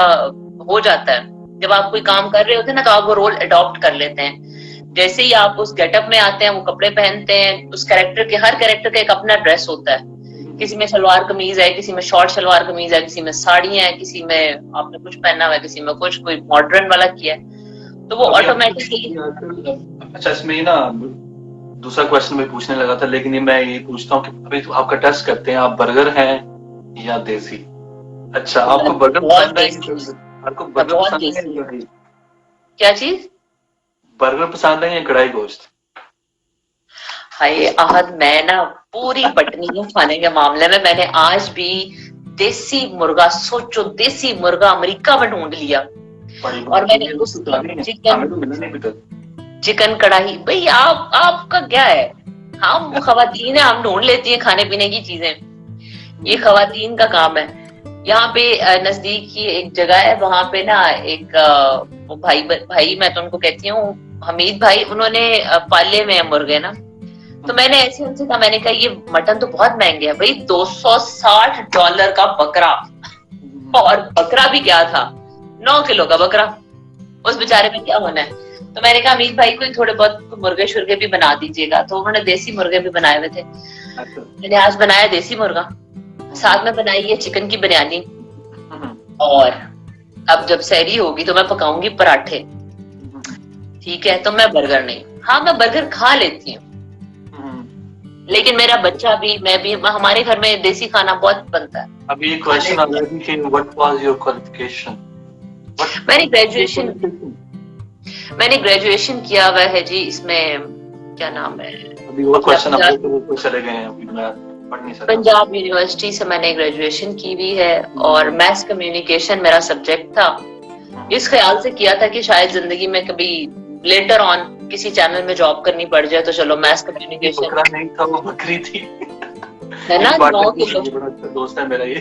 हो जाता है। जब आप कोई काम कर रहे होते हैं ना तो आप वो रोल अडॉप्ट कर लेते हैं। जैसे ही आप उस गेटअप में आते हैं, वो कपड़े पहनते हैं, उस कैरेक्टर के, हर कैरेक्टर का एक अपना ड्रेस होता है। किसी में सलवार कमीज है, किसी में शॉर्ट सलवार कमीज है, किसी में साड़ियां है, किसी में आपने कुछ पहना हुआ है, किसी में कुछ, कोई मॉडर्न वाला किया है, तो वो ऑटोमेटिकली। अच्छा, इसमें ना दूसरा क्वेश्चन मैं पूछने लगा था, लेकिन मैं ये पूछता हूँ कि अभी तो आपका टेस्ट करते हैं, आप बर्गर हैं या देसी? अच्छा, आपको बर्गर पसंद है? आपको बर्गर पसंद है? क्या चीज? बर्गर पसंद है या कढ़ाई गोश्त? हाय आहद, मैं ना पूरी बटनी हूँ खाने के मामले में। मैंने आज भी देसी मुर्गा, सोचो देसी मुर्गा अमेरिका में ढूंढ लिया, और मैंने उस चिकन कढ़ाई। भाई आपका क्या है? हम खवातीन है, हम ढूंढ लेती हैं खाने पीने की चीजें, ये खवातीन का काम है। यहाँ पे नजदीक ही एक जगह है, वहां पे ना एक भाई मैं तो उनको कहती हूँ हमीद भाई, उन्होंने पाले में है मुर्गे ना। तो मैंने ऐसे उनसे कहा, मैंने कहा ये मटन तो बहुत महंगे है भाई, $260 का बकरा, और बकरा भी क्या था, 9 किलो का बकरा, उस बेचारे में क्या होना है। तो मैंने कहा अमीर भाई कोई थोड़े बहुत मुर्गे शुर्गे भी बना दीजिएगा। तो उन्होंने देसी मुर्गे भी बनाए हुए थे। मैंने आज बनाया देसी मुर्गा, साथ में बनाई है चिकन की बिरयानी, और अब जब सहरी होगी तो मैं पकाऊंगी पराठे। ठीक है, तो मैं बर्गर नहीं, हाँ मैं बर्गर खा लेती हूँ, लेकिन मेरा बच्चा भी, मैं भी, हमारे घर में देसी खाना बहुत बनता है। अभी एक क्वेश्चन आ रहा है कि व्हाट वाज योर क्वालिफिकेशन? मैंने ग्रेजुएशन किया हुआ है जी। इसमें क्या नाम है, अभी वो क्वेश्चन आप लोग चले गए हैं, अभी मैं पढ़ नहीं सकता। पंजाब यूनिवर्सिटी से मैंने ग्रेजुएशन की हुई है, और मैस कम्युनिकेशन मेरा सब्जेक्ट था। इस ख्याल से किया था कि शायद जिंदगी में कभी लेटर ऑन किसी चैनल में जॉब करनी पड़ जाए तो चलो मैस कम्युनिकेशन। बकरा नहीं था, वो बकरी थी, है ना। बड़ा अच्छा दोस्त है मेरा ये,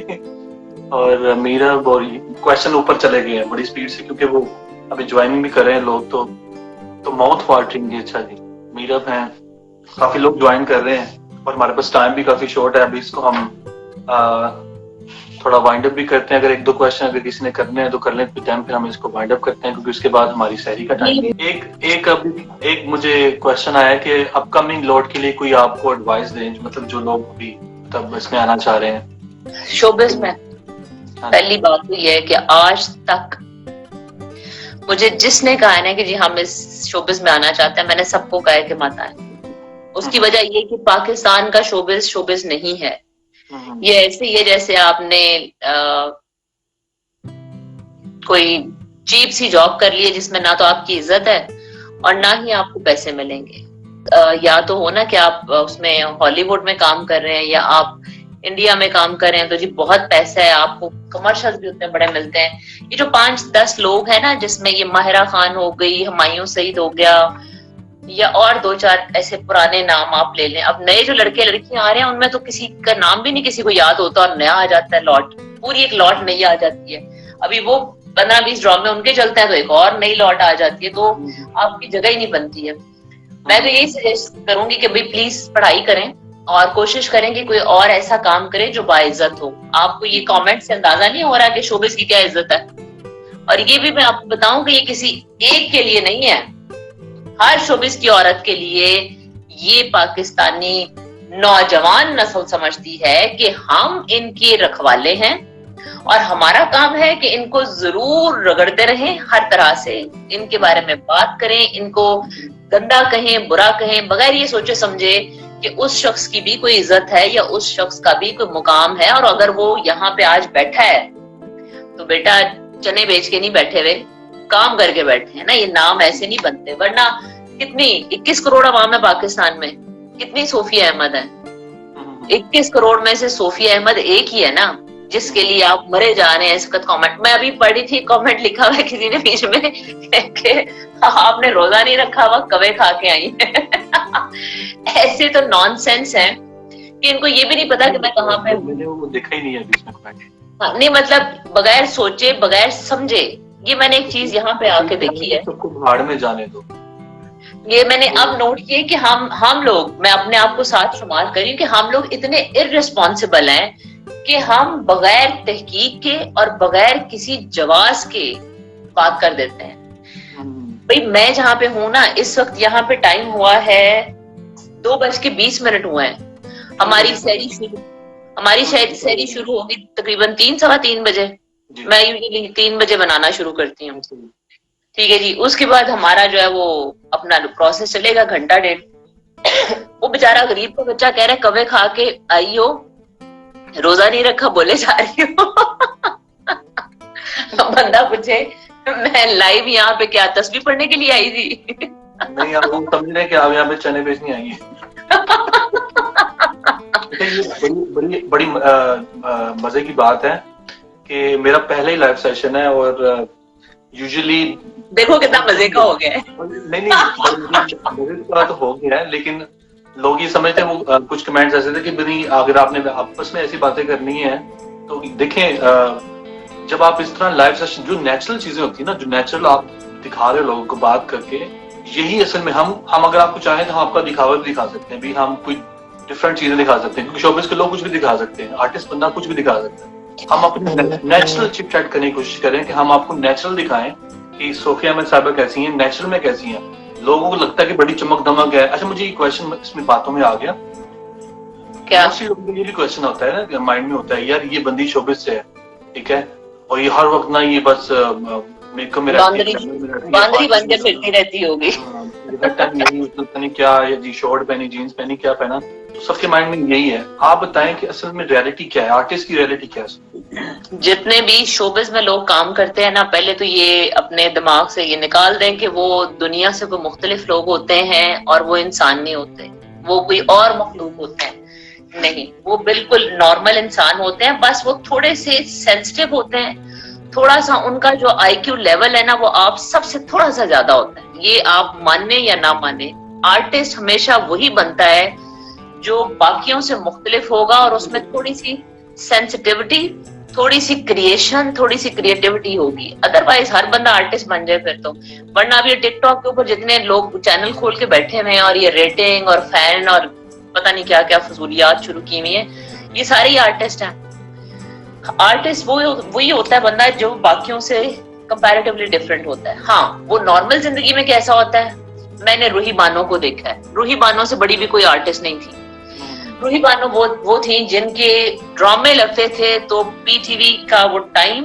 और मेरा क्वेश्चन ऊपर चले गए हैं बड़ी स्पीड से, क्योंकि वो अभी ज्वाइनिंग भी कर रहे हैं लोग, तो माउथ वाटरिंग। अच्छा जी, मीरअप है, काफी लोग ज्वाइन कर रहे हैं, और हमारे पास टाइम भी काफी शॉर्ट है। अभी इसको हम थोड़ा वाइंड अप भी करते हैं। अगर 1-2 क्वेश्चन अगर किसी ने करने हैं तो कर लें, टाइम फिर हम इसको वाइंड अप करते हैं, क्योंकि उसके बाद हमारी सहरी का टाइम है। एक मुझे क्वेश्चन आया कि अपकमिंग लॉट के लिए कोई आपको एडवाइस दें, मतलब जो लोग अभी तब इसमें आना चाह रहे हैं शोबिज़ में। पहली बात तो ये है कि आज तक मुझे जिसने कहा है ना कि जी हम इस शोबिज़ में आना चाहते हैं, मैंने सबको कहा है कि मत आए। उसकी वजह ये कि पाकिस्तान का शोबिज़ नहीं है। ये ऐसे ही है जैसे आपने कोई चीप सी जॉब कर ली है जिसमें ना तो आपकी इज्जत है और ना ही आपको पैसे मिलेंगे। या तो हो ना कि आप उसमें हॉलीवुड में काम कर रहे हैं या आप इंडिया में काम कर रहे हैं, तो जी बहुत पैसा है, आपको कमर्शियल भी उतने बड़े मिलते हैं। ये जो 5-10 लोग हैं ना, जिसमें ये माहिरा खान हो गई, हुमायूं सईद हो गया, या और 2-4 ऐसे पुराने नाम आप ले लें। अब नए जो लड़के लड़कियां आ रहे हैं उनमें तो किसी का नाम भी नहीं किसी को याद होता, और नया आ जाता है लॉट, पूरी एक लॉट नई आ जाती है। अभी वो 15-20 ड्रामे उनके चलते हैं तो एक और नई लॉट आ जाती है, तो आपकी जगह ही नहीं बनती है। मैं तो यही सजेस्ट करूंगी कि भाई प्लीज पढ़ाई करें और कोशिश करें कि कोई और ऐसा काम करे जो बाइज्जत हो। आपको ये कमेंट से अंदाजा नहीं हो रहा कि शोबिज़ की क्या इज्जत है। और ये भी मैं आपको बताऊं कि ये किसी एक के लिए नहीं है, हर शोबिज़ की औरत के लिए ये पाकिस्तानी नौजवान नस्ल समझती है कि हम इनके रखवाले हैं, और हमारा काम है कि इनको जरूर रगड़ते रहें हर तरह से, इनके बारे में बात करें, इनको गंदा कहें, बुरा कहें, बगैर ये सोचे समझे कि उस शख्स की भी कोई इज्जत है या उस शख्स का भी कोई मुकाम है। और अगर वो यहाँ पे आज बैठा है तो बेटा चने बेच के नहीं बैठे हुए, काम करके बैठे हैं ना। ये नाम ऐसे नहीं बनते, वरना कितनी 21 करोड़ आवाम है पाकिस्तान में, कितनी सोफिया अहमद है। 21 करोड़ में से सोफिया अहमद एक ही है ना जिसके लिए आप मरे जा रहे हैं इस वक्त। कॉमेंट मैं अभी पढ़ी थी, कॉमेंट लिखा हुआ है किसी ने बीच में कि आपने रोजा नहीं रखा हुआ, कवे खा के आई है। ऐसे तो नॉनसेंस है कि इनको ये भी नहीं पता कि मैं कहाँ पे, मैंने वो देखा ही नहीं है बीच में। हाँ, नहीं मतलब बगैर सोचे बगैर समझे। ये मैंने एक चीज यहाँ पे आके देखी है, सबको भाड़ में जाने दो। ये मैंने अब नोट किया कि हम लोग, मैं अपने आप को साथ शुमार कर रही हूँ कि हम लोग इतने इररिस्पॉन्सिबल हैं कि हम बगैर तहकीक के और बगैर किसी जवाज के बात कर देते हैं। भाई मैं जहाँ पे हूँ ना, इस वक्त यहाँ पे टाइम हुआ है 2:20 हुए हैं। हमारी सैरी शुरू होगी तकरीबन 3-3:15 बजे। मैं यूजुअली 3 बजे बनाना शुरू करती हूँ, ठीक है जी। उसके बाद हमारा जो है वो अपना प्रोसेस चलेगा घंटा डेढ़। वो बेचारा गरीब का बच्चा कह रहा है कवे खा के आई हो, रोजा नहीं रखा बोले जा रही हो। बंदा पूछे मैं लाइव यहाँ पे क्या तस्बीह पढ़ने के लिए आई थी? नहीं, आप लोग समझ रहे हैं कि आप यहाँ पे चने बेचने आई हैं। बड़ी बड़ी मजे की बात है कि मेरा पहला ही लाइव सेशन है और यूजुअली देखो कितना मजे का हो गया है। नहीं मजे का तो हो गया है, लेकिन लोग ये समझते हैं वो कुछ कमेंट्स ऐसे थे कि नहीं अगर आपने आपस में ऐसी बातें करनी है तो देखें, जब आप इस तरह लाइव सेशन, जो नेचुरल चीजें होती है ना, जो नेचुरल आप दिखा रहे हो लोगों को बात करके, यही असल में हम अगर आपको चाहें तो हम आपका दिखावा भी दिखा सकते हैं, भी हम कोई डिफरेंट चीजें दिखा सकते हैं, क्योंकि शोबिस के लोग कुछ भी दिखा सकते हैं, आर्टिस्ट बंदा कुछ भी दिखा सकता है। हम अपने नेचुरल चिट चैट करने की कोशिश करें कि हम आपको नेचुरल दिखाएं कि सोफिया अहमद साहिबा कैसी हैं, नेचुरल में कैसी हैं। लोगों को लगता है कि बड़ी चमक दमक है। अच्छा, मुझे ये क्वेश्चन इसमें बातों में आ गया, क्या लोगों को ये भी क्वेश्चन होता है ना माइंड में होता है, यार ये बंदी शोबिस से है, ठीक है, और ये हर वक्त ना ये बस मेकअप में बांदरी बन के फिरती रहती होगी, क्या जी शॉर्ट पहनी, जीन्स पहनी, क्या पहना, तो सबके माइंड में यही है। आप बताएं कि असल में रियलिटी क्या है, आर्टिस्ट की रियलिटी क्या है? जितने भी शोबिस में लोग काम करते हैं ना, पहले तो ये अपने दिमाग से ये निकाल दें कि वो दुनिया से कोई मुख्तलिफ लोग होते हैं और वो इंसान नहीं होते, वो कोई और मखलूक होते हैं। नहीं, वो बिल्कुल नॉर्मल इंसान होते हैं, बस वो थोड़े से सेंसिटिव होते हैं, थोड़ा सा उनका जो आईक्यू लेवल है ना वो आप सबसे थोड़ा सा ज्यादा होता है। ये आप माने या ना माने, आर्टिस्ट हमेशा वही बनता है जो बाकियों से मुख्तलिफ होगा और उसमें थोड़ी सी सेंसिटिविटी, थोड़ी सी क्रिएशन, थोड़ी सी क्रिएटिविटी होगी। अदरवाइज हर बंदा आर्टिस्ट बन जाए फिर तो। वरना अब ये टिकटॉक के ऊपर जितने लोग चैनल खोल के बैठे हुए हैं और ये रेटिंग और फैन और पता नहीं क्या क्या फजूलियात शुरू की हुई है, ये सारे ही आर्टिस्ट हैं। आर्टिस्ट वही होता है बंदा जो बाकियों से कंपैरेटिवली डिफरेंट होता है। हाँ, वो नॉर्मल जिंदगी में कैसा होता है, मैंने रूही बानो को देखा है। रूही बानो से बड़ी भी कोई आर्टिस्ट नहीं थी। रूही बानो वो थी जिनके ड्रामे लगते थे तो पीटीवी का वो टाइम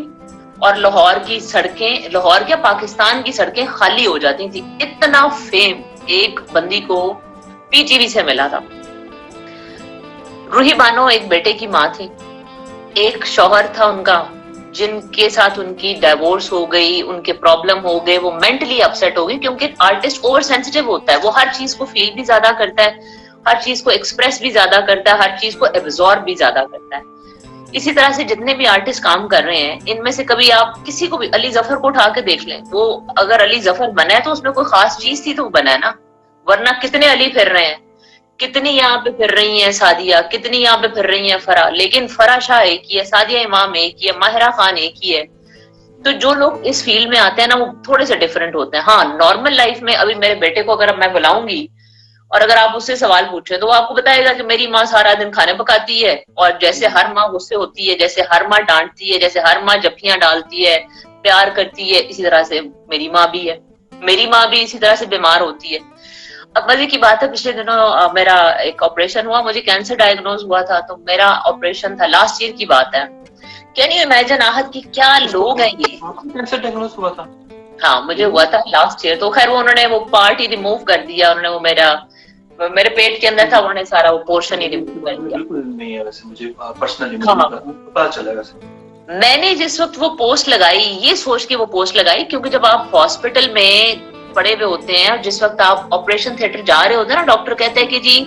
और लाहौर की सड़कें, लाहौर क्या पाकिस्तान की सड़कें खाली हो जाती थी। इतना फेम एक बंदी को पीटीवी से मिला था। रूही बानो एक बेटे की माँ थी, एक शौहर था उनका जिनके साथ उनकी डाइवोर्स हो गई, उनके प्रॉब्लम हो गए, वो मेंटली अपसेट हो गई, क्योंकि आर्टिस्ट ओवर सेंसिटिव होता है, वो हर चीज को फील भी ज्यादा करता है, हर चीज को एक्सप्रेस भी ज्यादा करता है, हर चीज को एब्जॉर्ब भी ज्यादा करता है। इसी तरह से जितने भी आर्टिस्ट काम कर रहे हैं, इनमें से कभी आप किसी को भी, अली जफर को उठा के देख लें, वो अगर अली जफर बना है तो उसमें कोई खास चीज थी तो बना है ना, वरना कितने अली फिर रहे हैं, कितनी यहाँ पे फिर रही है सादिया, कितनी यहाँ पे फिर रही है फरा, लेकिन फरा शाह एक ही है, सादिया इमाम एक ही है, माहिरा खान एक ही है। तो जो लोग इस फील्ड में आते हैं ना वो थोड़े से डिफरेंट होते हैं। हाँ, नॉर्मल लाइफ में अभी मेरे बेटे को अगर मैं बुलाऊंगी और अगर आप उससे सवाल पूछे तो वो आपको बताएगा कि मेरी माँ सारा दिन खाने पकाती है, और जैसे हर माँ गुस्से होती है, जैसे हर माँ डांटती है, जैसे हर माँ जफ्फियां डालती है, प्यार करती है, इसी तरह से मेरी माँ भी है। मेरी माँ भी इसी तरह से बीमार होती है। अब मजे की बात है, पिछले दिनों मेरा एक ऑपरेशन हुआ, मुझे कैंसर डायग्नोज हुआ था, तो मेरा ऑपरेशन था, लास्ट ईयर की बात है, कैन यू इमेजिन आहत की क्या लोग हैं ये। कैंसर डायग्नोस हुआ था? हाँ मुझे हुआ था लास्ट ईयर, तो खैर वो उन्होंने वो पार्ट ही रिमूव कर दिया, उन्होंने वो मेरे पेट के अंदर था, उन्होंने सारा वो पोर्शन ही रिमूव कर दिया। बिल्कुल नहीं है वैसे, मुझे पर्सनली हाँ। पता चला वैसे। मैंने जिस वक्त वो पोस्ट लगाई, ये सोच के वो पोस्ट लगाई, क्योंकि जब आप हॉस्पिटल में पड़े हुए होते हैं, जिस वक्त आप ऑपरेशन थिएटर जा रहे होते हैं ना, डॉक्टर कहते हैं कि जी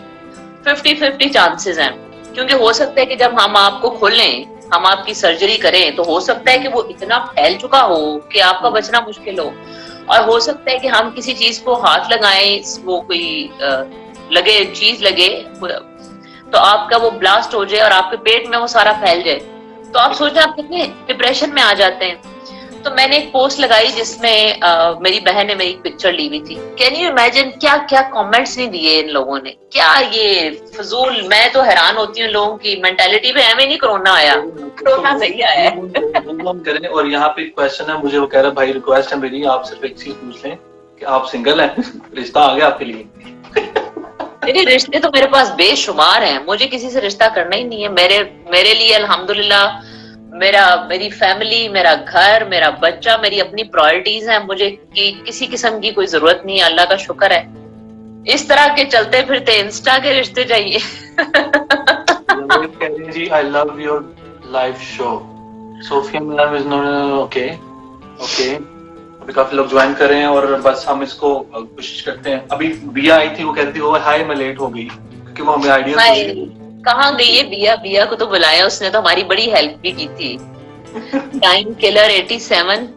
50-50 चांसेस हैं, क्योंकि हो सकता है कि जब हम आपको खोलें, हम आपकी सर्जरी करें, तो हो सकता है कि वो इतना फैल चुका हो कि आपका बचना मुश्किल हो, और हो सकता है कि हम किसी चीज को हाथ लगाएं, वो कोई लगे चीज लगे तो आपका वो ब्लास्ट हो जाए और आपके पेट में वो सारा फैल जाए, तो आप सोचते हैं आप कितने डिप्रेशन में आ जाते हैं। तो मैंने एक पोस्ट लगाई जिसमें मेरी बहन ने मेरी पिक्चर ली हुई थी। कैन यू इमेजिन क्या क्या कमेंट्स नहीं दिए इन लोगों ने, क्या ये फजूल। मैं तो हैरान होती हूँ लोगों की मेंटालिटी पे। हमें नहीं कोरोना आया, कोरोना सही आया करें। और यहाँ पे क्वेश्चन है, मुझे वो कह रहा है भाई रिक्वेस्ट है मेरी, आप सिर्फ एक चीज पूछ लें कि आप सिंगल हैं, रिश्ता आ गया आपके लिए। मेरे रिश्ते तो मेरे पास बेशुमार हैं, मुझे किसी से रिश्ता करना ही नहीं है। मेरे लिए अल्हम्दुलिल्लाह मेरी फैमिली, मेरा घर, मेरा बच्चा, मेरी अपनी प्रायोरिटीज हैं। मुझे किसी किस्म की कोई जरूरत नहीं है, अल्लाह का शुक्र है। इस तरह के चलते फिरते इंस्टा के रिश्ते चाहिए। जी I love your live show. Sophia ma'am is not okay. अभी काफी लोग ज्वाइन कर रहे हैं और बस हम इसको कोशिश करते हैं। अभी बिया आई थी, वो कहती है हाय मैं लेट हो गई, क्योंकि वो हमें आइडिया कहाँ गई है बिया। बिया को तो बुलाया, उसने तो हमारी बड़ी हेल्प भी की थी। Time killer 87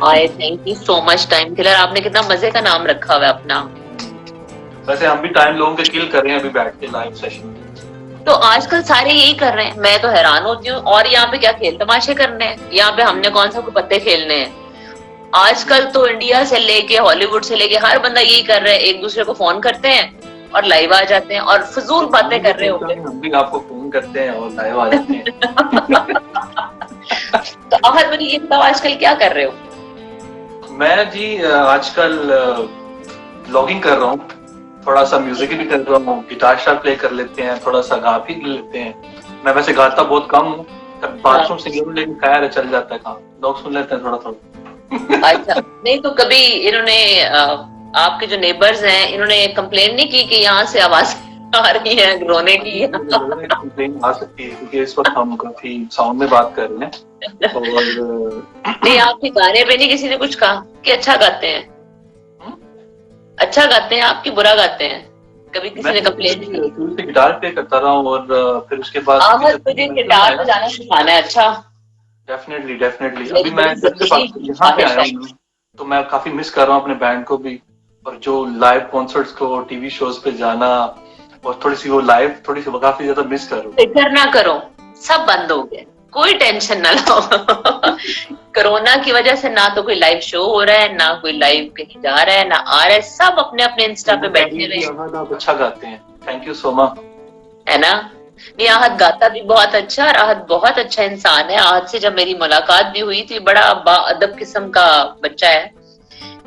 I thank you so much time killer, आपने कितना मजे का नाम रखा हुआ है अपना। वैसे हम भी टाइम लोगों के किल कर रहे हैं अभी बैठ के लाइव सेशन। तो आजकल सारे यही कर रहे हैं, मैं तो हैरान होती हूँ। और यहाँ पे क्या खेल तमाशे करने हैं, यहाँ पे हमने कौन सा पत्ते खेलने हैं। आजकल तो इंडिया से लेके हॉलीवुड से लेके हर बंदा यही कर रहा है, एक दूसरे को फोन करते हैं और लाइव आ जाते हैं और फजूल बातें कर रहे होते हैं। हम भी आपको फोन करते हैं और लाइव आ जाते हैं। तो आहत मुझे ये बताओ आजकल क्या कर रहे हो? मैं जी आजकल ब्लॉगिंग कर रहा हूँ, थोड़ा सा म्यूजिक भी कर रहा हूँ, गिटार शार प्ले कर लेते हैं, थोड़ा सा गा भी लेते हैं। मैं वैसे गाता बहुत कम हूँ, बाथरूम सिंगर, लेकिन खैर है चल जाता है काम, लोग सुन लेते हैं थोड़ा थोड़ा। अच्छा, नहीं तो कभी इन्होंने आपके जो नेबर्स हैं, इन्होंने कंप्लेन नहीं की कि यहाँ से आवाज आ रही है रोने की? कंप्लेन आ सकती है क्योंकि इस वक्त हम काफी साउंड में बात कर रहे हैं। और नहीं, आपके गाने पे नहीं किसी ने कुछ कहा कि अच्छा गाते हैं? अच्छा गाते हैं आपकी, बुरा गाते हैं? कभी किसी ने कंप्लेन नहीं की? गिटार प्ले करता रहा हूँ और फिर उसके बाद मुझे गिटार बजाना सिखाना है। अच्छा, डेफिनेटली अभी मैं यहाँ पे आया हूँ तो मैं काफी मिस कर रहा हूँ अपने बैंड को भी, और जो लाइव कॉन्सर्ट्स को, टीवी शोज पे जाना और थोड़ी सी वो लाइव थोड़ी सी काफी ज्यादा मिस कर रहा हूँ। फिक्र ना करो, सब बंद हो गए, कोई टेंशन ना लो। कोरोना की वजह से ना तो कोई लाइव शो हो रहा है, ना कोई लाइव कहीं जा रहा है, ना आ रहा है, सब अपने अपने इंस्टा पे बैठे हुए हैं। आप अच्छा गाते हैं, थैंक यू सो मच। है ना? नहीं, आहत गाता भी बहुत अच्छा, और आहत बहुत अच्छा इंसान है। आहत से जब मेरी मुलाकात भी हुई थी, बड़ा बाअदब किस्म का बच्चा है।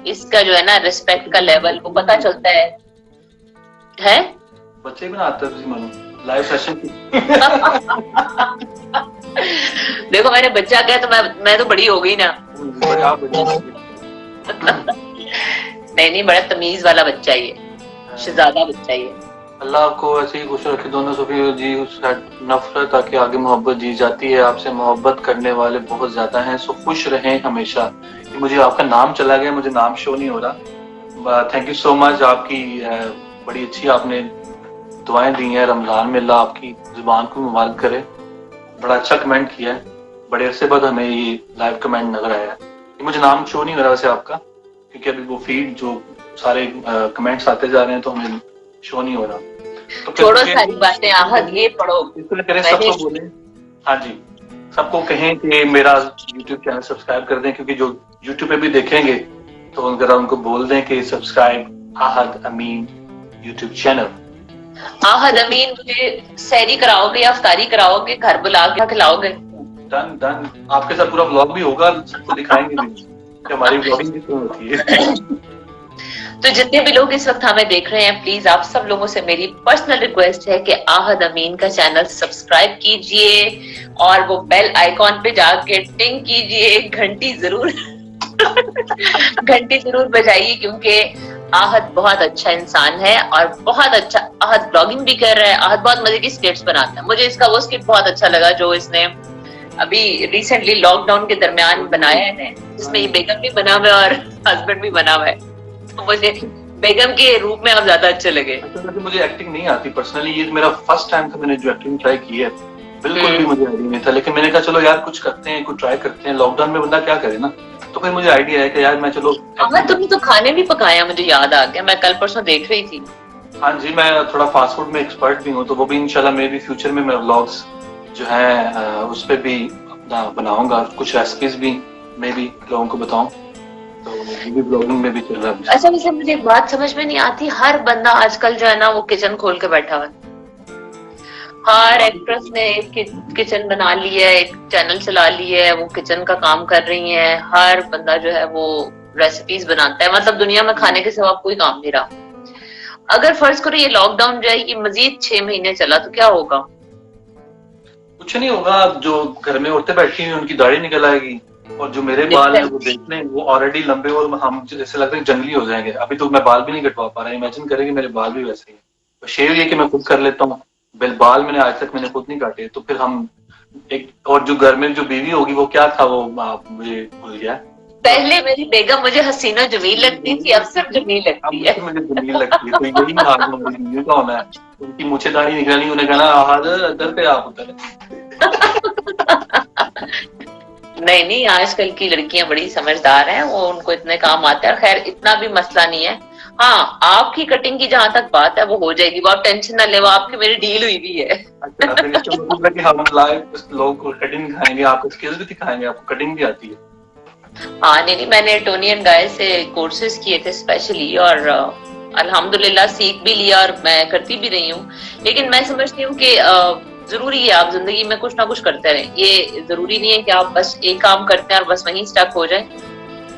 इसका जो है ना रिस्पेक्ट का लेवल वो पता चलता है? बच्चे भी ना आते हैं लाइव सेशन। देखो मैंने बच्चा कहा तो मैं तो बड़ी हो गई ना। नहीं, बड़ा तमीज वाला बच्चा ही है, शहजादा बच्चा ही है। अल्लाह आपको ऐसे ही खुश रखे दोनों। सोफी जी, नफरत ताकि आगे मोहब्बत जी जाती है, आपसे मोहब्बत करने वाले बहुत ज्यादा हैं, सो खुश रहें हमेशा। मुझे आपका नाम चला गया, मुझे नाम शो नहीं हो रहा। थैंक यू सो मच, आपकी बड़ी अच्छी आपने दुआएं दी हैं। रमजान में अल्लाह आपकी जुबान को मुबारक करे। बड़ा अच्छा कमेंट किया है, बड़े अरसे बाद हमें ये लाइव कमेंट नजर आया है। मुझे नाम शो नहीं हो रहा वैसे आपका, क्योंकि अभी वो फीड जो सारे कमेंट्स आते जा रहे हैं तो हमें शो नहीं हो रहा। तो छोड़ो सारी बातें, आहत ये पढ़ो। सबको बोले, हाँ जी, सबको कहें कि मेरा YouTube चैनल सब्सक्राइब कर दें, क्योंकि जो YouTube पे भी देखेंगे तो जरा उनको बोल दें कि सब्सक्राइब आहद अमीन YouTube चैनल। आहद अमीन, मुझे सैरी कराओगे या अफ्तारी कराओगे, घर बुला के खिलाओगे? डन। आपके साथ पूरा व्लॉग भी होगा, सबको दिखाएंगे भी कि हमारी व्लॉगिंग किस तरह होती है। तो जितने भी लोग इस वक्त हमें देख रहे हैं, प्लीज आप सब लोगों से मेरी पर्सनल रिक्वेस्ट है कि आहद अमीन का चैनल सब्सक्राइब कीजिए और वो बेल आइकॉन पे जाके टिंग कीजिए, घंटी जरूर घंटी जरूर बजाइए, क्योंकि आहद बहुत अच्छा इंसान है और बहुत अच्छा आहद ब्लॉगिंग भी कर रहा है। आहद बहुत मजे की स्किट्स बनाता है। मुझे इसका वो स्किट बहुत अच्छा लगा जो इसने अभी रिसेंटली लॉकडाउन के दरमियान बनाया है, जिसमें ये बेगम भी बना हुआ है और हस्बैंड भी बना हुआ है। तो मुझे बेगम के रूप में आप ज्यादा अच्छे लगे। अच्छा, मुझे एक्टिंग नहीं आती पर्सनली, ये मेरा फर्स्ट टाइम था मैंने जो एक्टिंग ट्राई की है। बिल्कुल भी मुझे आइडिया नहीं था, लेकिन मैंने कहा चलो यार कुछ करते हैं, कुछ ट्राई करते हैं, लॉकडाउन में बंदा क्या करे ना। तो फिर मुझे आइडिया है कि यार मैं चलो। तुमने तो खाने भी पकाया, मुझे याद आ गया, मैं कल परसों देख रही थी। हाँ जी, मैं थोड़ा फास्ट फूड में एक्सपर्ट भी हूँ, तो वो भी इंशाल्लाह मे भी फ्यूचर में मैं व्लॉग्स जो है उस पर भी अपना बनाऊंगा, कुछ रेसिपीज भी मे भी लोगों को बताऊं, तो ये भी ब्लॉगिंग में भी चल रहा है। अच्छा, वैसे मुझे एक बात समझ में नहीं आती, हर बंदा आजकल जो है ना वो किचन खोल के बैठा हुआ है। हर एक्ट्रेस ने एक किचन बना ली है, एक चैनल चला ली है, वो किचन का काम कर रही है। हर बंदा जो है वो रेसिपीज बनाता है, मतलब दुनिया में खाने के सिवा कोई काम नहीं रहा। अगर फर्ज करो ये लॉकडाउन जो है ये मजीद 6 महीने चला तो क्या होगा? कुछ नहीं होगा, जो घर में औरतें बैठी हुई उनकी दाढ़ी निकल आएगी, और जो मेरे बाल है वो देख लें, वो ऑलरेडी लंबे और हम जैसे लगता है जंगली हो जाएंगे। अभी तो मैं बाल भी नहीं कटवा पा रहा, इमेजिन करें कि मेरे बाल भी वैसे ही है। तो शेव ये कि मैं खुद कर लेता हूँ, बाल मैंने आज तक मैंने खुद नहीं काटे। तो फिर हम एक, और जो घर में जो बीवी होगी वो क्या था वो मुझे भूल गया। पहले मेरी बेगम मुझे हसीना जमील लगती थी, अब सिर्फ जमील लगती है। मुझे जमील लगती है, तो यही हाल मेरी बीवी का होना है। उनकी मुझे दाढ़ी निकलनी, उन्हें कहना उधर पे आप उधर। नहीं नहीं, आजकल की लड़कियां बड़ी समझदार हैं, वो उनको इतने काम आते हैं। खैर इतना भी मसला नहीं है। हाँ, आपकी कटिंग की जहां तक बात है वो हो जाएगी, बहुत टेंशन ना ले, वो आपकी मेरी डील हुई भी है। अच्छा, कि हम लाइव लोगों को कटिंग दिखाएंगे, आपको स्किल्स भी दिखाएंगे, आपको कटिंग भी आती है। हाँ नहीं, मैंने टोनी एंड गाय से कोर्सेज किए थे स्पेशली, और अल्हम्दुलिल्लाह सीख भी लिया और मैं करती भी रही हूँ। लेकिन मैं समझती हूँ कि जरूरी है आप जिंदगी में कुछ ना कुछ करते रहें। ये जरूरी नहीं है कि आप बस एक काम करते हैं और बस वहीं स्टक हो जाए।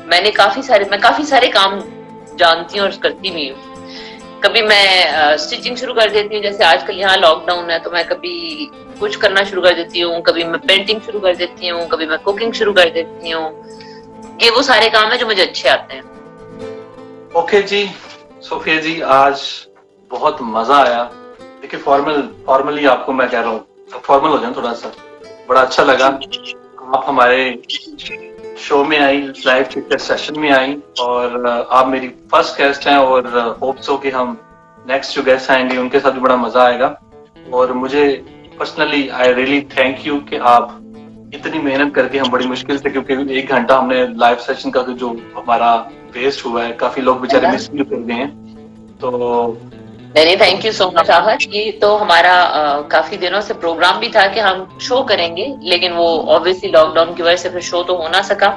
मैं काफी सारे काम जानती हूँ और करती भी हूँ। कभी मैं स्टिचिंग शुरू कर देती हूँ, जैसे आजकल यहाँ लॉकडाउन है तो मैं कभी कुछ करना शुरू कर देती हूँ, कभी मैं पेंटिंग शुरू कर देती हूँ, कभी मैं कुकिंग शुरू कर देती हूँ। ये वो सारे काम है जो मुझे अच्छे आते हैं। ओके जी, सोफिया जी, आज बहुत मजा आया। देखिए फॉर्मली आपको मैं कह रहा हूँ, फॉर्मल हो जाए थोड़ा सा, बड़ा अच्छा लगा आप हमारे शो में आई, लाइव चिट सेशन में आई, और आप मेरी फर्स्ट गेस्ट हैं, और होप सो कि हम नेक्स्ट जो गेस्ट आएंगे उनके साथ भी बड़ा मजा आएगा। और मुझे personally I really thank you कि आप इतनी मेहनत करके, हम बड़ी मुश्किल से, क्योंकि 1 घंटा हमने लाइव सेशन का जो हमारा वेस्ट हुआ है, काफी लोग बेचारे मिस भी कर गए हैं। तो नहीं, thank you so much Ahad. ये तो हमारा काफी दिनों से प्रोग्राम भी था कि हम शो करेंगे, लेकिन वो ऑब्वियसली लॉकडाउन की वजह से फिर शो तो हो ना सका।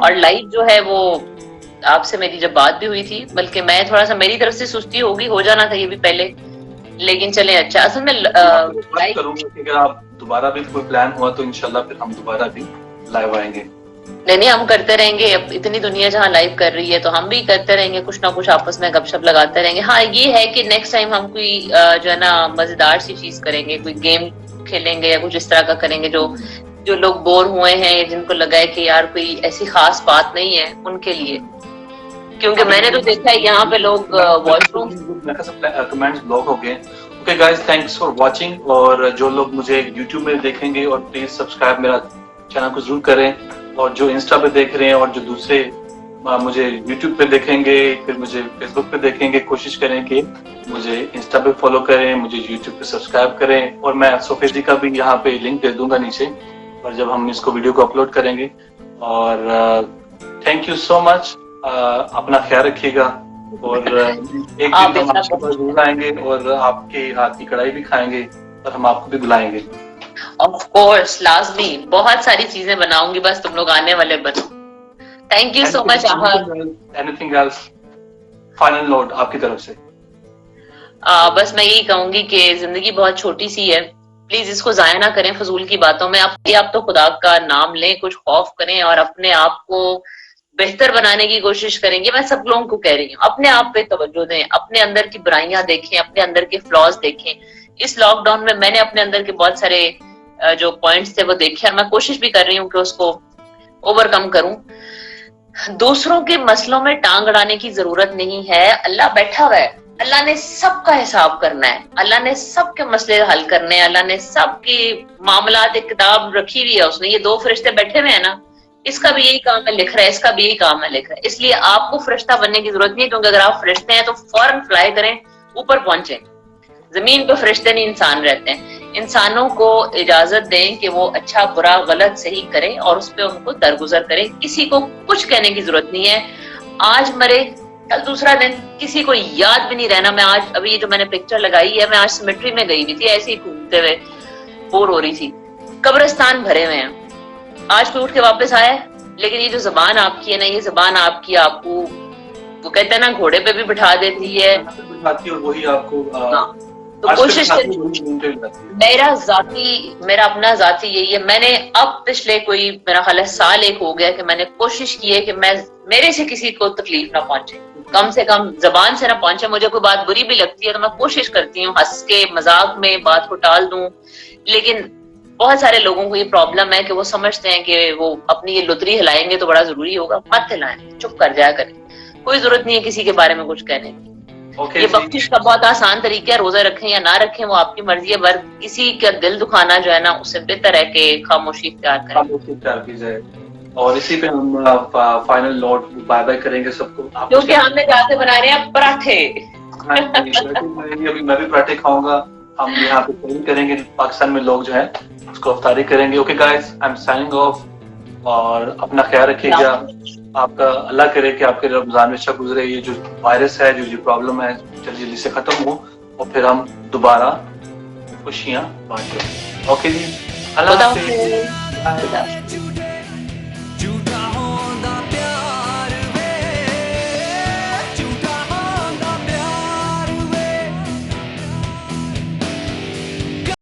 और लाइव जो है वो आपसे मेरी जब बात भी हुई थी, बल्कि मैं थोड़ा सा मेरी तरफ से सुस्ती होगी, हो जाना था ये भी पहले, लेकिन चले अच्छा। असल में करूंगा कि अगर आप दोबारा भी कोई प्लान हुआ तो इंशाल्लाह फिर हम दोबारा भी लाइव आएंगे। नहीं, हम करते रहेंगे। अब इतनी दुनिया जहाँ लाइव कर रही है तो हम भी करते रहेंगे, कुछ ना कुछ आपस में गपशप लगाते रहेंगे। हाँ, ये है कि नेक्स्ट टाइम हम कोई जो है ना मजेदार सी चीज करेंगे, कोई गेम खेलेंगे या कुछ इस तरह का करेंगे जो लोग बोर हुए हैं, जिनको लगा है कि यार कोई ऐसी खास बात नहीं है उनके लिए। क्योंकि मैंने तो देखा है यहाँ पे लोग वॉशरूम कमेंट्स ब्लॉक हो गए। Okay guys, thanks for watching. और जो लोग मुझे यूट्यूब में देखेंगे, और प्लीज सब्सक्राइब मेरा चैनल को जरूर करें, और जो इंस्टा पे देख रहे हैं और जो दूसरे मुझे यूट्यूब पे देखेंगे, फिर मुझे फेसबुक पे देखेंगे, कोशिश करें कि मुझे इंस्टा पे फॉलो करें, मुझे यूट्यूब पे सब्सक्राइब करें। और मैं सोफिया जी का भी यहाँ पे लिंक दे दूंगा नीचे, और जब हम इसको वीडियो को अपलोड करेंगे। और थैंक यू सो मच, अपना ख्याल रखिएगा, और एक दिन हम आपके पास जरूर आएंगे और आपके हाथ की कढ़ाई भी खाएंगे, और हम आपको भी बुलाएंगे। ऑफ कोर्स, लाजमी बहुत सारी चीजें बनाऊंगी, बस तुम लोग आने वाले बनो। Thank you so much Ahad. Anything else, final note आपकी तरफ से? बस मैं यही कहूंगी कि जिंदगी बहुत छोटी सी है, प्लीज इसको जाया ना करें फजूल की बातों में। आप तो खुदा का नाम लें, कुछ खौफ करें और अपने आप को बेहतर बनाने की कोशिश करेंगे। मैं सब लोगों को कह रही हूँ, अपने आप पे तवज्जो दें, अपने अंदर की बुराइयां देखें, अपने अंदर के फ्लॉज देखें। इस लॉकडाउन में मैंने अपने अंदर के बहुत सारे जो पॉइंट्स थे वो देखे और मैं कोशिश भी कर रही हूँ कि उसको ओवरकम करूं। दूसरों के मसलों में टांग अड़ाने की जरूरत नहीं है। अल्लाह बैठा हुआ है, अल्लाह ने सबका हिसाब करना है, अल्लाह ने सबके मसले हल करने हैं, अल्लाह ने सबकी मामलात एक किताब रखी हुई है उसने। ये दो फरिश्ते बैठे हुए हैं ना, इसका भी यही काम है लिख रहा है, इसका भी यही काम है लिख रहा है। इसलिए आपको फरिश्ता बनने की जरूरत नहीं है, क्योंकि अगर आप फरिश्ते हैं तो फौरन फ्लाई करें, ऊपर पहुंचे। जमीन पे फरिश्ते नहीं, इंसान रहते हैं। इंसानों को इजाजत दें कि वो अच्छा बुरा गलत सही करें और उस पर उनको दरगुजर करें। किसी को कुछ कहने की जरूरत नहीं है। आज मरे कल दूसरा दिन, किसी को याद भी नहीं रहना। मैं आज अभी ये जो मैंने पिक्चर लगाई है, मैं आज सिमेट्री में गई हुई थी, ऐसे ही घूमते हुए बोर हो रही थी। कब्रिस्तान भरे हुए हैं, आज कोई उठ के वापस आया है। लेकिन ये जो जबान आपकी है ना, ये जबान आपकी आपको वो कहते हैं ना घोड़े पे भी बिठा देती है, वही आपको तो कोशिश मेरा अपना जाती यही है। मैंने अब पिछले कोई मेरा ख्याल है साल एक हो गया कि मैंने कोशिश की है कि मेरे से किसी को तकलीफ ना पहुंचे, कम से कम जबान से ना पहुंचे। मुझे कोई बात बुरी भी लगती है तो मैं कोशिश करती हूँ हंस के मजाक में बात को टाल दूं। लेकिन बहुत सारे लोगों को ये प्रॉब्लम है कि वो समझते हैं कि वो अपनी ये लुतरी हिलाएंगे तो बड़ा जरूरी होगा। मत हिलाएं, चुप कर जाया करें। कोई जरूरत नहीं है किसी के बारे में कुछ कहने की। ये बख्शिश का बहुत आसान तरीका है, रोजा रखें या ना रखें वो आपकी मर्जी है, पर किसी का दिल दुखाना जो है ना, उससे बेहतर है कि खामोशी इख्तियार करें। खामोशी इख्तियार की जाए। और इसी पे हम फाइनल नोट बाय बाय करेंगे सबको, क्योंकि हमने जाते बना रहे हैं पराठे। अभी मैं भी पराठे खाऊंगा। हम यहाँ पे तैयारी करेंगे, पाकिस्तान में लोग जो है उसको अफ्तारी करेंगे। Okay guys, I am signing off और अपना ख्याल रखिएगा। आपका अल्लाह करे कि आपके रमजान में अच्छा गुजरे, ये जो वायरस है, जो ये प्रॉब्लम है, जल्दी जल्दी से खत्म हो और फिर हम दोबारा खुशियां बांटें। ओके जी, अल्लाह हाफिज़।